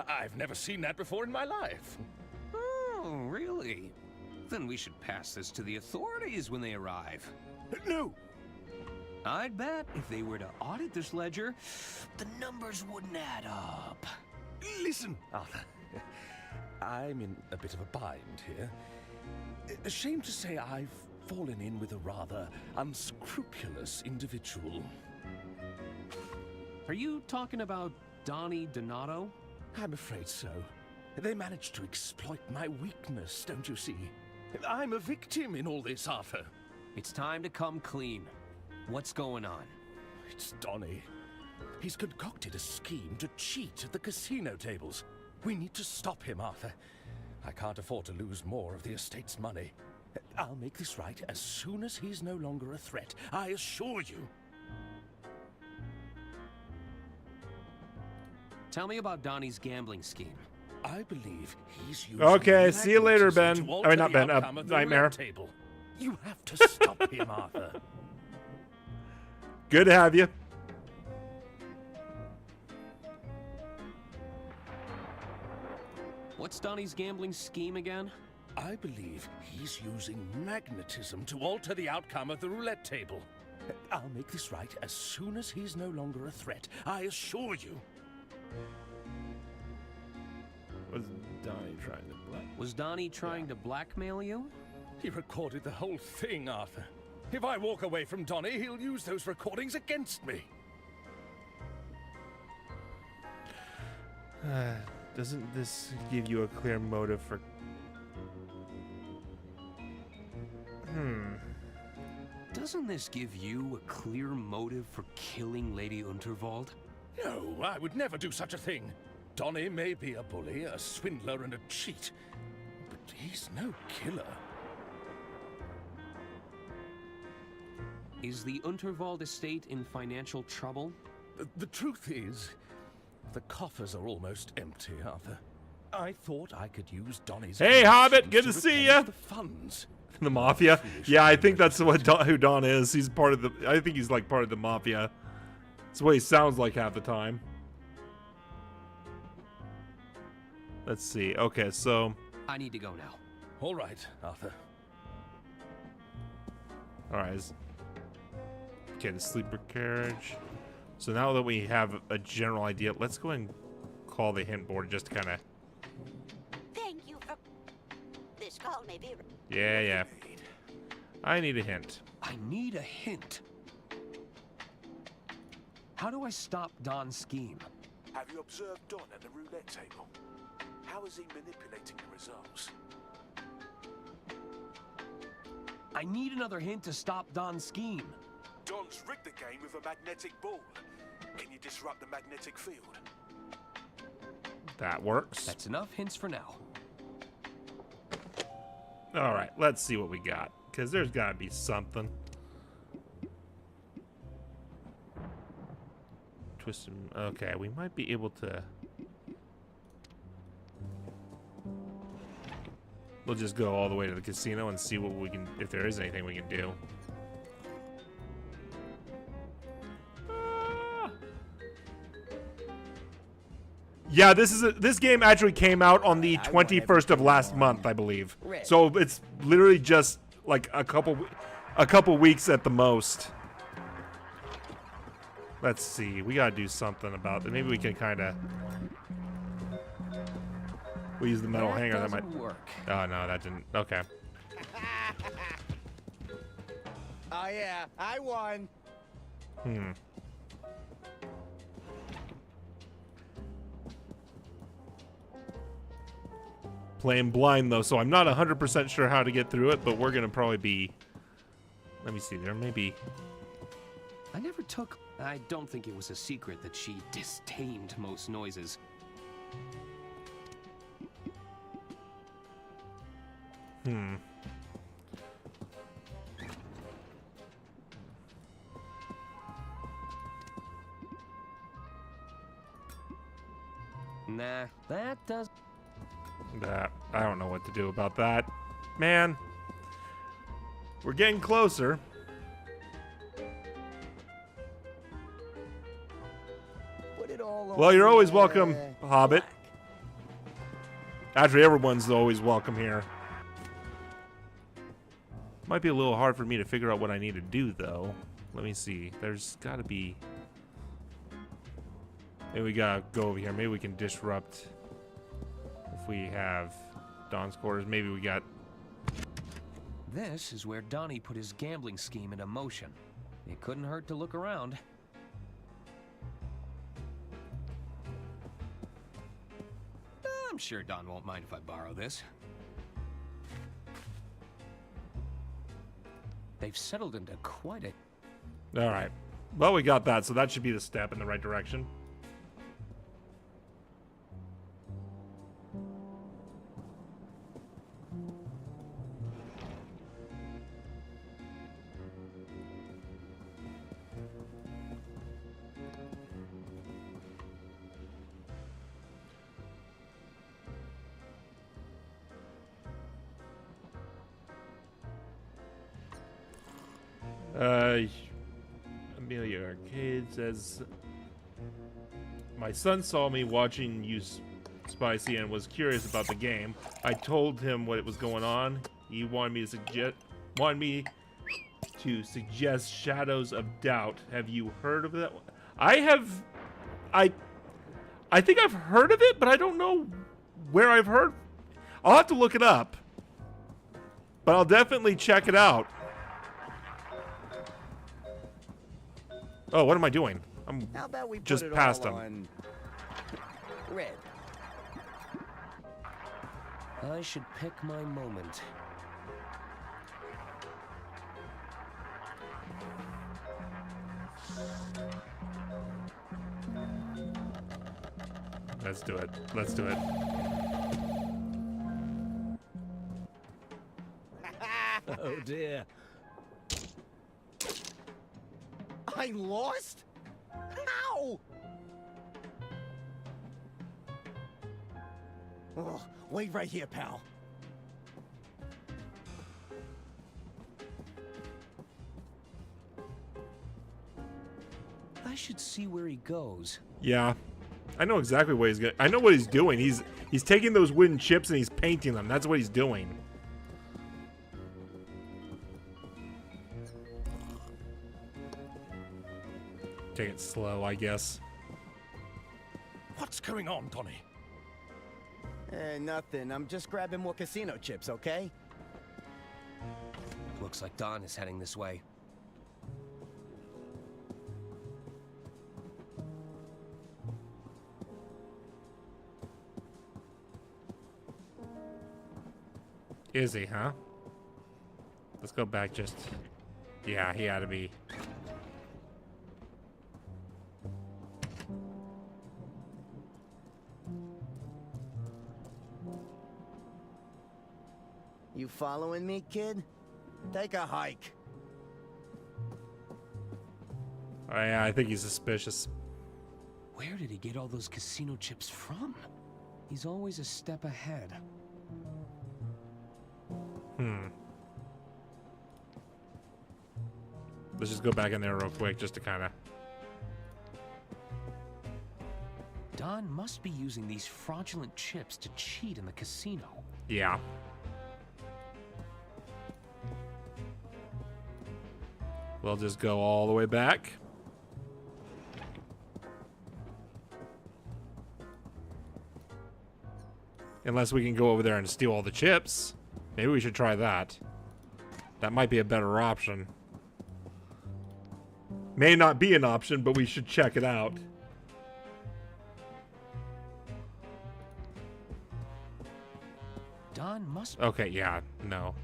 I've never seen that before in my life. Oh, really? Then we should pass this to the authorities when they arrive. No! I'd bet if they were to audit this ledger, the numbers wouldn't add up. Listen, Arthur. I'm in a bit of a bind here. Ashamed to say I've fallen in with a rather unscrupulous individual. Are you talking about Donnie Donato? I'm afraid so. They managed to exploit my weakness, don't you see? I'm a victim in all this, Arthur. It's time to come clean. What's going on? It's Donnie. He's concocted a scheme to cheat at the casino tables. We need to stop him, Arthur. I can't afford to lose more of the estate's money. I'll make this right as soon as he's no longer a threat. I assure you. Tell me about Donnie's gambling scheme. I believe he's using Okay, see you later, Ben. magnetism to I mean, not alter the Ben, outcome of the Nightmare. roulette table. You have to stop him, Arthur. Good to have you. What's Donnie's gambling scheme again? I believe he's using magnetism to alter the outcome of the roulette table. I'll make this right as soon as he's no longer a threat. I assure you. Was Donnie trying to Was Donnie trying to blackmail you? He recorded the whole thing, Arthur. If I walk away from Donnie, he'll use those recordings against me. Doesn't this give you a clear motive for... Doesn't this give you a clear motive for killing Lady Unterwald? No, I would never do such a thing. Donnie may be a bully, a swindler, and a cheat, but he's no killer. Is the Unterwald estate in financial trouble? The truth is, the coffers are almost empty, Arthur. I thought I could use Donnie's... Hey, Hobbit, good to to see replenish ya. the funds. The Mafia? Yeah, I think that's what who Don is. He's part of the... I think he's like part of the Mafia. That's what he sounds like half the time. Let's see. Okay, so... I need to go now. All right, Arthur. Alright. Okay, the sleeper carriage. So now that we have a general idea, let's go and call the hint board just to kind of... Thank you for... This call may be... Yeah. I need a hint. I need a hint. How do I stop Don's scheme? Have you observed Don at the roulette table? How is he manipulating the results? I need another hint to stop Don's scheme. Don's rigged the game with a magnetic ball. Can you disrupt the magnetic field? That works. That's enough hints for now. Alright, let's see what we got. Because there's got to be something. Twist him. Okay, we might be able to... We'll just go all the way to the casino and see what we can... If there is anything we can do. Yeah, this game actually came out on the 21st of last month, I believe. So it's literally just like a couple weeks at the most. Let's see. We gotta do something about it. Maybe we can kind of. We use the metal hanger. That might work. Oh no, that didn't. Okay. Oh yeah, I won. Playing blind though, so I'm not 100% sure how to get through it, but we're gonna probably be. Let me see. There may be. I don't think it was a secret that she disdained most noises. Nah, that does. That I don't know what to do about that, man. We're getting closer. all Well, you're on, always welcome, Hobbit. Actually, everyone's always welcome here. Might be a little hard for me to figure out what I need to do, though. Let me see. There's got to be... Maybe we gotta go over here. Maybe we can disrupt if we have Don's quarters. Maybe we got... This is where Donnie put his gambling scheme into motion. It couldn't hurt to look around. I'm sure Don won't mind if I borrow this. They've settled into quite a... All right. Well, we got that, so that should be the step in the right direction. Amelia Arcade says, my son saw me watching you, Spicy, and was curious about the game. I told him what was going on. He wanted me to suggest Shadows of Doubt. Have you heard of that one? I think I've heard of it, but I don't know where I've heard. I'll have to look it up, but I'll definitely check it out. Oh, what am I doing? I'm How about we just put it past all him. on red? I should pick my moment. Let's do it. Let's do it. Oh dear. I lost? How? Oh, wait right here, pal. I should see where he goes. Yeah. I know exactly what he's I know what he's doing. He's taking those wooden chips and he's painting them. That's what he's doing. Take it slow, I guess. What's going on, Donnie? Nothing. I'm just grabbing more casino chips, okay? Looks like Don is heading this way. Is he, huh? Let's go back just... Yeah, he had to be... You following me, kid? Take a hike. Oh, yeah, I think he's suspicious. Where did he get all those casino chips from? He's always a step ahead. Let's just go back in there real quick just to kind of... Don must be using these fraudulent chips to cheat in the casino. Yeah. We'll just go all the way back. Unless we can go over there and steal all the chips. Maybe we should try that. That might be a better option. May not be an option, but we should check it out. Don must... Okay, yeah, no.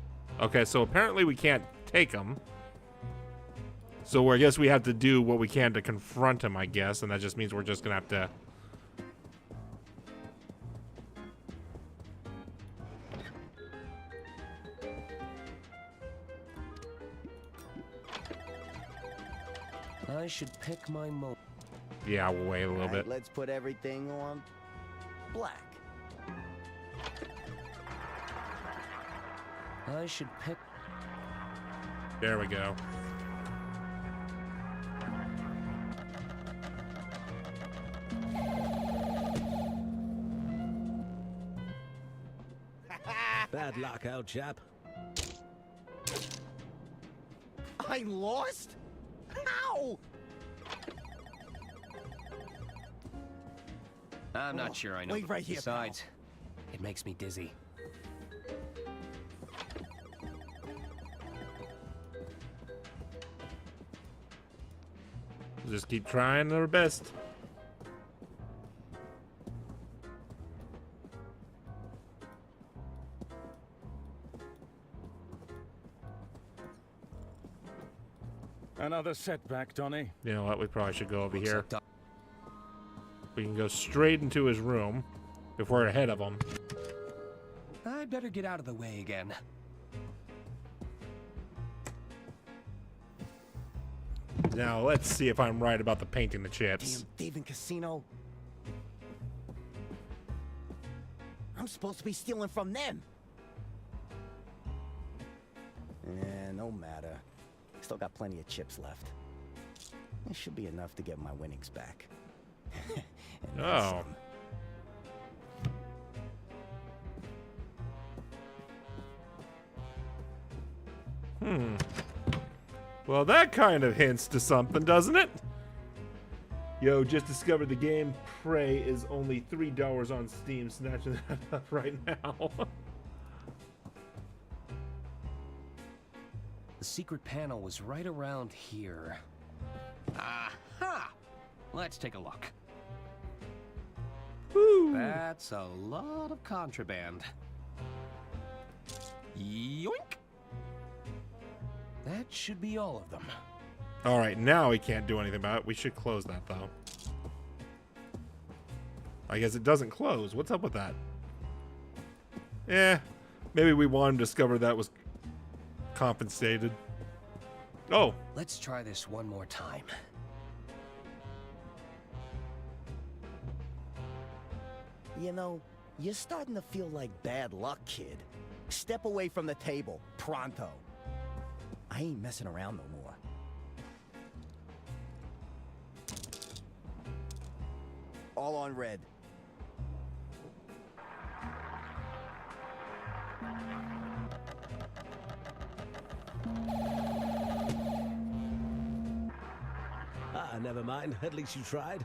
Okay, so apparently we can't take him. So I guess we have to do what we can to confront him, I guess. And that just means we're just going to have to... I should pick my moment. Yeah, we'll wait a little bit. Let's put everything on black. I should pick... There we go. Bad luck, old chap. I'm lost? How? I'm not sure I know. Wait right here, Besides, it makes me dizzy. Just keep trying our best. Another setback, Donnie. You know what? We probably should go over here. We can go straight into his room if we're ahead of him. I'd better get out of the way again. Now, let's see if I'm right about the painting the chips. Damn Dave and Casino. I'm supposed to be stealing from them. No matter. Still got plenty of chips left. It should be enough to get my winnings back. Oh. Well, that kind of hints to something, doesn't it? Yo, just discovered the game Prey is only $3 on Steam. Snatching that up right now. The secret panel was right around here. Aha! Let's take a look. Woo. That's a lot of contraband. Yoink! That should be all of them. All right, now we can't do anything about it. We should close that, though. I guess it doesn't close. What's up with that? Maybe we want him to discover that was compensated. Oh. Let's try this one more time. You know, you're starting to feel like bad luck, kid. Step away from the table, pronto. I ain't messing around no more. All on red. Never mind. At least you tried.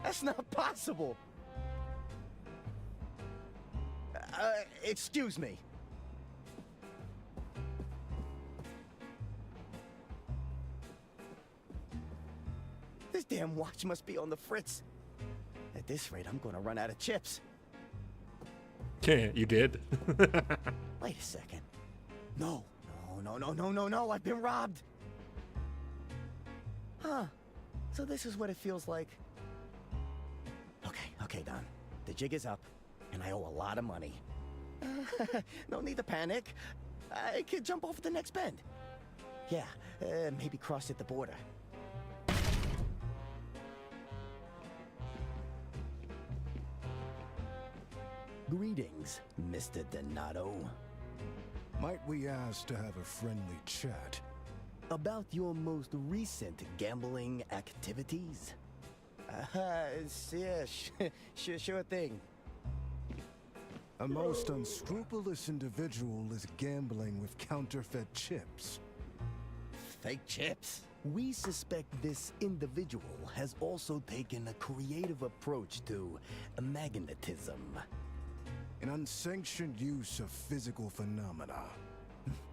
That's not possible. Excuse me. This damn watch must be on the fritz. At this rate, I'm gonna run out of chips. Yeah, you did. Wait a second. No, I've been robbed. Huh. So this is what it feels like. Okay, Don. The jig is up, and I owe a lot of money. No need to panic. I could jump off at the next bend. Yeah, maybe cross at the border. Greetings, Mr. Donato. Might we ask to have a friendly chat? About your most recent gambling activities? Yeah, sure thing. A most unscrupulous individual is gambling with counterfeit chips. Fake chips? We suspect this individual has also taken a creative approach to magnetism. An unsanctioned use of physical phenomena.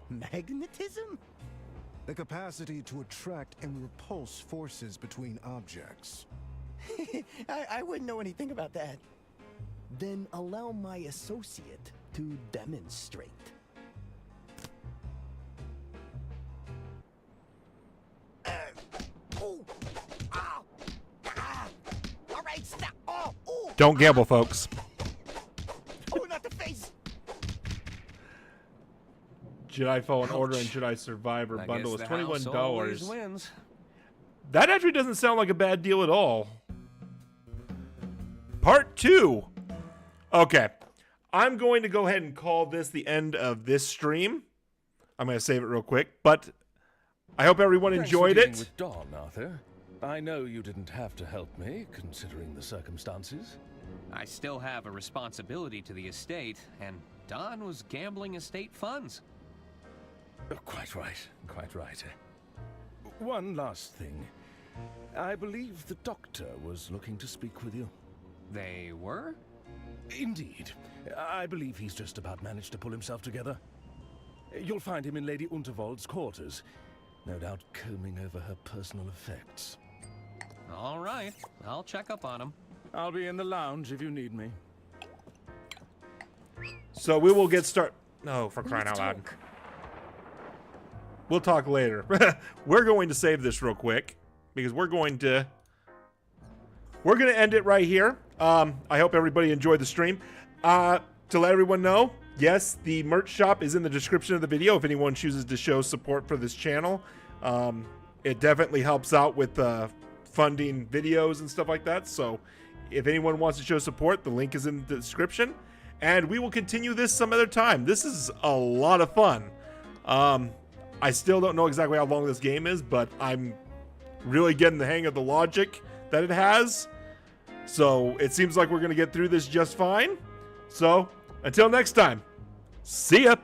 Magnetism? The capacity to attract and repulse forces between objects. I wouldn't know anything about that. Then allow my associate to demonstrate. All right, stop. Don't gamble, folks. Oh, not the face. Jedi Fallen Order and Jedi Survivor I bundle guess is the house always $21. wins. That actually doesn't sound like a bad deal at all. Part 2. Okay. I'm going to go ahead and call this the end of this stream. I'm going to save it real quick, but I hope everyone enjoyed Thanks for it. dealing with Dawn, Arthur. I know you didn't have to help me, considering the circumstances. I still have a responsibility to the estate, and Don was gambling estate funds. Quite right, quite right. One last thing. I believe the doctor was looking to speak with you. They were? Indeed. I believe he's just about managed to pull himself together. You'll find him in Lady Unterwald's quarters, no doubt combing over her personal effects. All right, I'll check up on him. I'll be in the lounge if you need me. So we will get started. No, for crying out loud. We'll talk later. We're going to save this real quick because we're going to end it right here. I hope everybody enjoyed the stream. To let everyone know, yes, the merch shop is in the description of the video if anyone chooses to show support for this channel. It definitely helps out with funding videos and stuff like that. So if anyone wants to show support, the link is in the description. And we will continue this some other time. This is a lot of fun. I still don't know exactly how long this game is, but I'm really getting the hang of the logic that it has. So it seems like we're going to get through this just fine. So until next time, see ya.